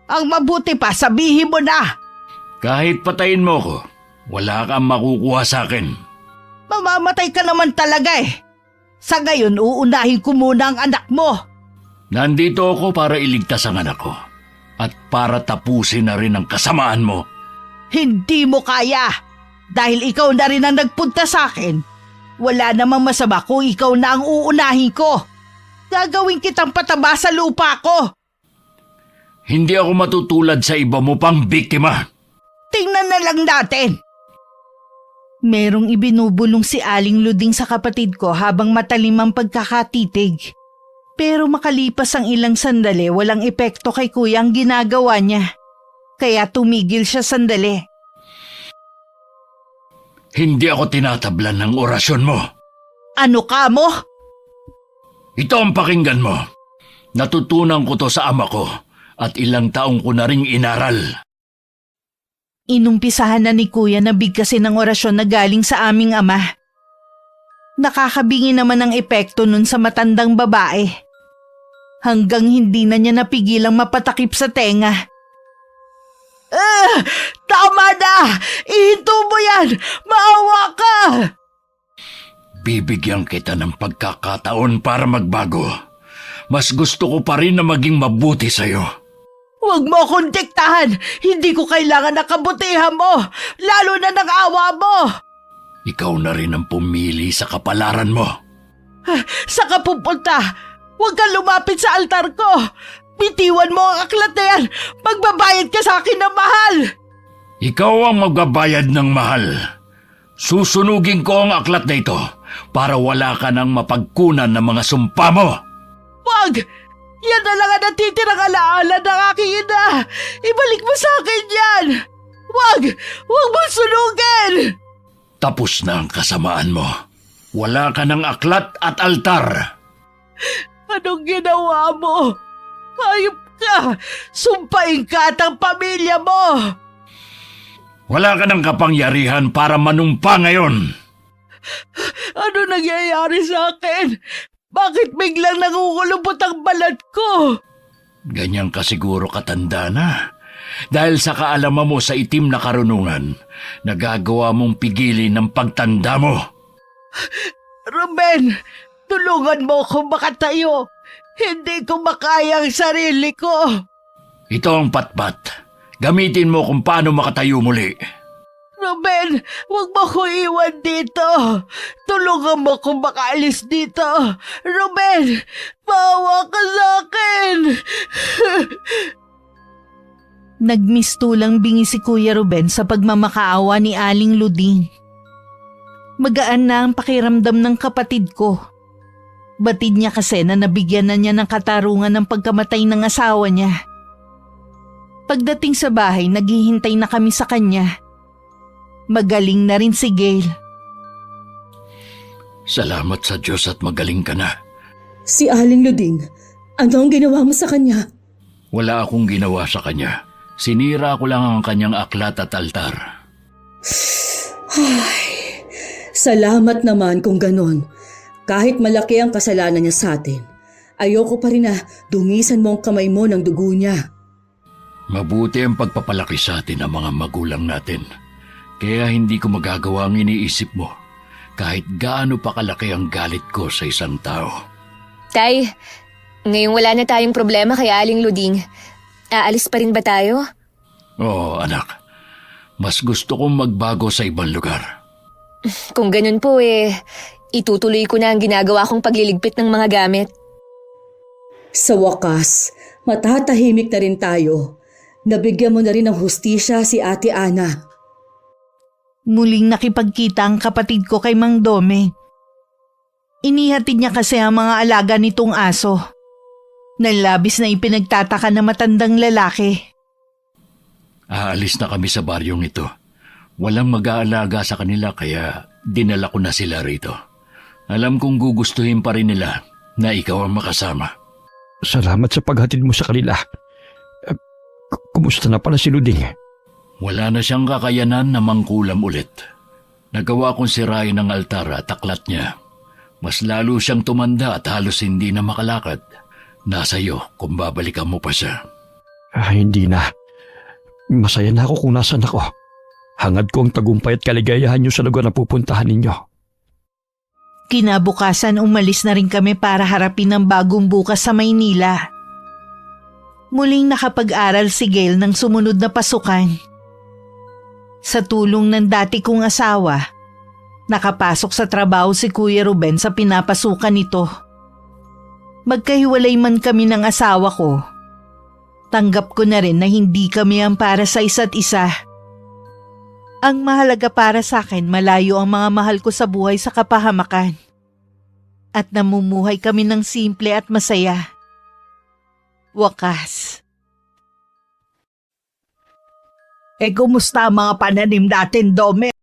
Ang mabuti pa, sabihin mo na. Kahit patayin mo ko, wala kang makukuha sa akin. Mamamatay ka naman talaga eh. Sa ngayon, uunahin ko muna ang anak mo. Nandito ako para iligtas ang anak ko. At para tapusin na rin ang kasamaan mo. Hindi mo kaya. Dahil ikaw na rin ang nagpunta sa akin. Wala namang masama kung ikaw na ang uunahin ko. Gagawin kitang pataba sa lupa ko. Hindi ako matutulad sa iba mo pang biktima. Tingnan na lang natin. Merong ibinubulong si Aling Luding sa kapatid ko habang matalim ang pagkakatitig. Pero makalipas ang ilang sandali, walang epekto kay kuya ang ginagawa niya. Kaya tumigil siya sandali. Hindi ako tinatablan ng orasyon mo. Ano ka mo? Ito ang pakinggan mo. Natutunan ko to sa ama ko at ilang taong ko na ring inaral. Inumpisahan na ni kuya na bigkasin ng orasyon na galing sa aming ama. Nakakabingi naman ang epekto nun sa matandang babae. Hanggang hindi na niya napigilang mapatakip sa tenga. Tama na! Ihinto mo yan! Maawa ka! Bibigyan kita ng pagkakataon para magbago. Mas gusto ko pa rin na maging mabuti sa'yo. Huwag mo akong diktahan! Hindi ko kailangan ng kabutihan mo! Lalo na ng awa mo! Ikaw na rin ang pumili sa kapalaran mo. Sa ka pupunta? Huwag kang lumapit sa altar ko! Bitiwan mo ang aklat na yan! Magbabayad ka sa akin ng mahal! Ikaw ang magbabayad ng mahal. Susunugin ko ang aklat na ito para wala ka nang mapagkunan ng mga sumpa mo. Wag! Yan na lang ang natitirang alaala ng aking ina! Ibalik mo sa akin yan! Wag! Wag mo sunugin! Tapos na ang kasamaan mo. Wala ka ng aklat at altar. Anong ginawa mo? Hayop ka! Sumpain ka at ang pamilya mo! Wala ka ng kapangyarihan para manumpa ngayon. Ano nangyayari sa akin? Bakit biglang nangungulubot ang balat ko? Ganyan ka siguro katanda na. Dahil sa kaalaman mo sa itim na karunungan, nagagawa mong pigilin ang pagtanda mo. Ruben, tulungan mo akong makatayo. Hindi ko makaya ang sarili ko. Ito ang patpat. Gamitin mo kung paano makatayo muli. Ruben, huwag mo ko iwan dito. Tulungan mo kung makaalis dito. Ruben, maawa ka sa akin. Nagmistulang bingi si Kuya Ruben sa pagmamakaawa ni Aling Luding. Magaan na ang pakiramdam ng kapatid ko. Batid niya kasi na nabigyan na niya ng katarungan ng pagkamatay ng asawa niya. Pagdating sa bahay, naghihintay na kami sa kanya. Magaling na rin si Gail. Salamat sa Diyos at magaling ka na. Si Aling Luding, ano ang ginawa mo sa kanya? Wala akong ginawa sa kanya. Sinira ko lang ang kanyang aklat at altar. Ay, salamat naman kung ganon. Kahit malaki ang kasalanan niya sa atin, ayoko pa rin na dumisan mo ang kamay mo ng dugo niya. Mabuti ang pagpapalaki sa atin ng mga magulang natin. Kaya hindi ko magagawa ang iniisip mo kahit gaano pa kalaki ang galit ko sa isang tao. Tay, ngayong wala na tayong problema kay Aling Luding, aalis pa rin ba tayo? Oo, anak. Mas gusto kong magbago sa ibang lugar. Kung ganun po itutuloy ko na ang ginagawa kong pagliligpit ng mga gamit. Sa wakas, matatahimik na rin tayo. Nabigyan mo na rin ng hustisya si Ate Ana. Muling nakipagkita ang kapatid ko kay Mang Dome. Inihatid niya kasi ang mga alaga nitong aso. Nalabis na ipinagtataka na matandang lalaki. Aalis na kami sa baryong ito. Walang mag-aalaga sa kanila kaya dinala ko na sila rito. Alam kong gugustuhin pa rin nila na ikaw ang makasama. Salamat sa paghatid mo sa kanila. Kumusta na pala si Luding? Wala na siyang kakayanan na mangkulam ulit. Nagawa kong sirain ang altar at aklat niya. Mas lalo siyang tumanda at halos hindi na makalakad. Nasa iyo kung babalikan mo pa siya. Hindi na. Masaya na ako kung nasan ako. Hangad ko ang tagumpay at kaligayahan niyo sa lugar na pupuntahan ninyo. Kinabukasan umalis na rin kami para harapin ang bagong bukas sa Maynila. Muling nakapag-aral si Gail ng sumunod na pasukan. Sa tulong ng dati kong asawa, nakapasok sa trabaho si Kuya Ruben sa pinapasukan nito. Magkahiwalay man kami ng asawa ko, Tanggap ko na rin na hindi kami ang para sa isa't isa. Ang mahalaga para sa akin, malayo ang mga mahal ko sa buhay sa kapahamakan. At namumuhay kami ng simple at masaya. Wakas. Kumusta ang mga pananim natin, Dome?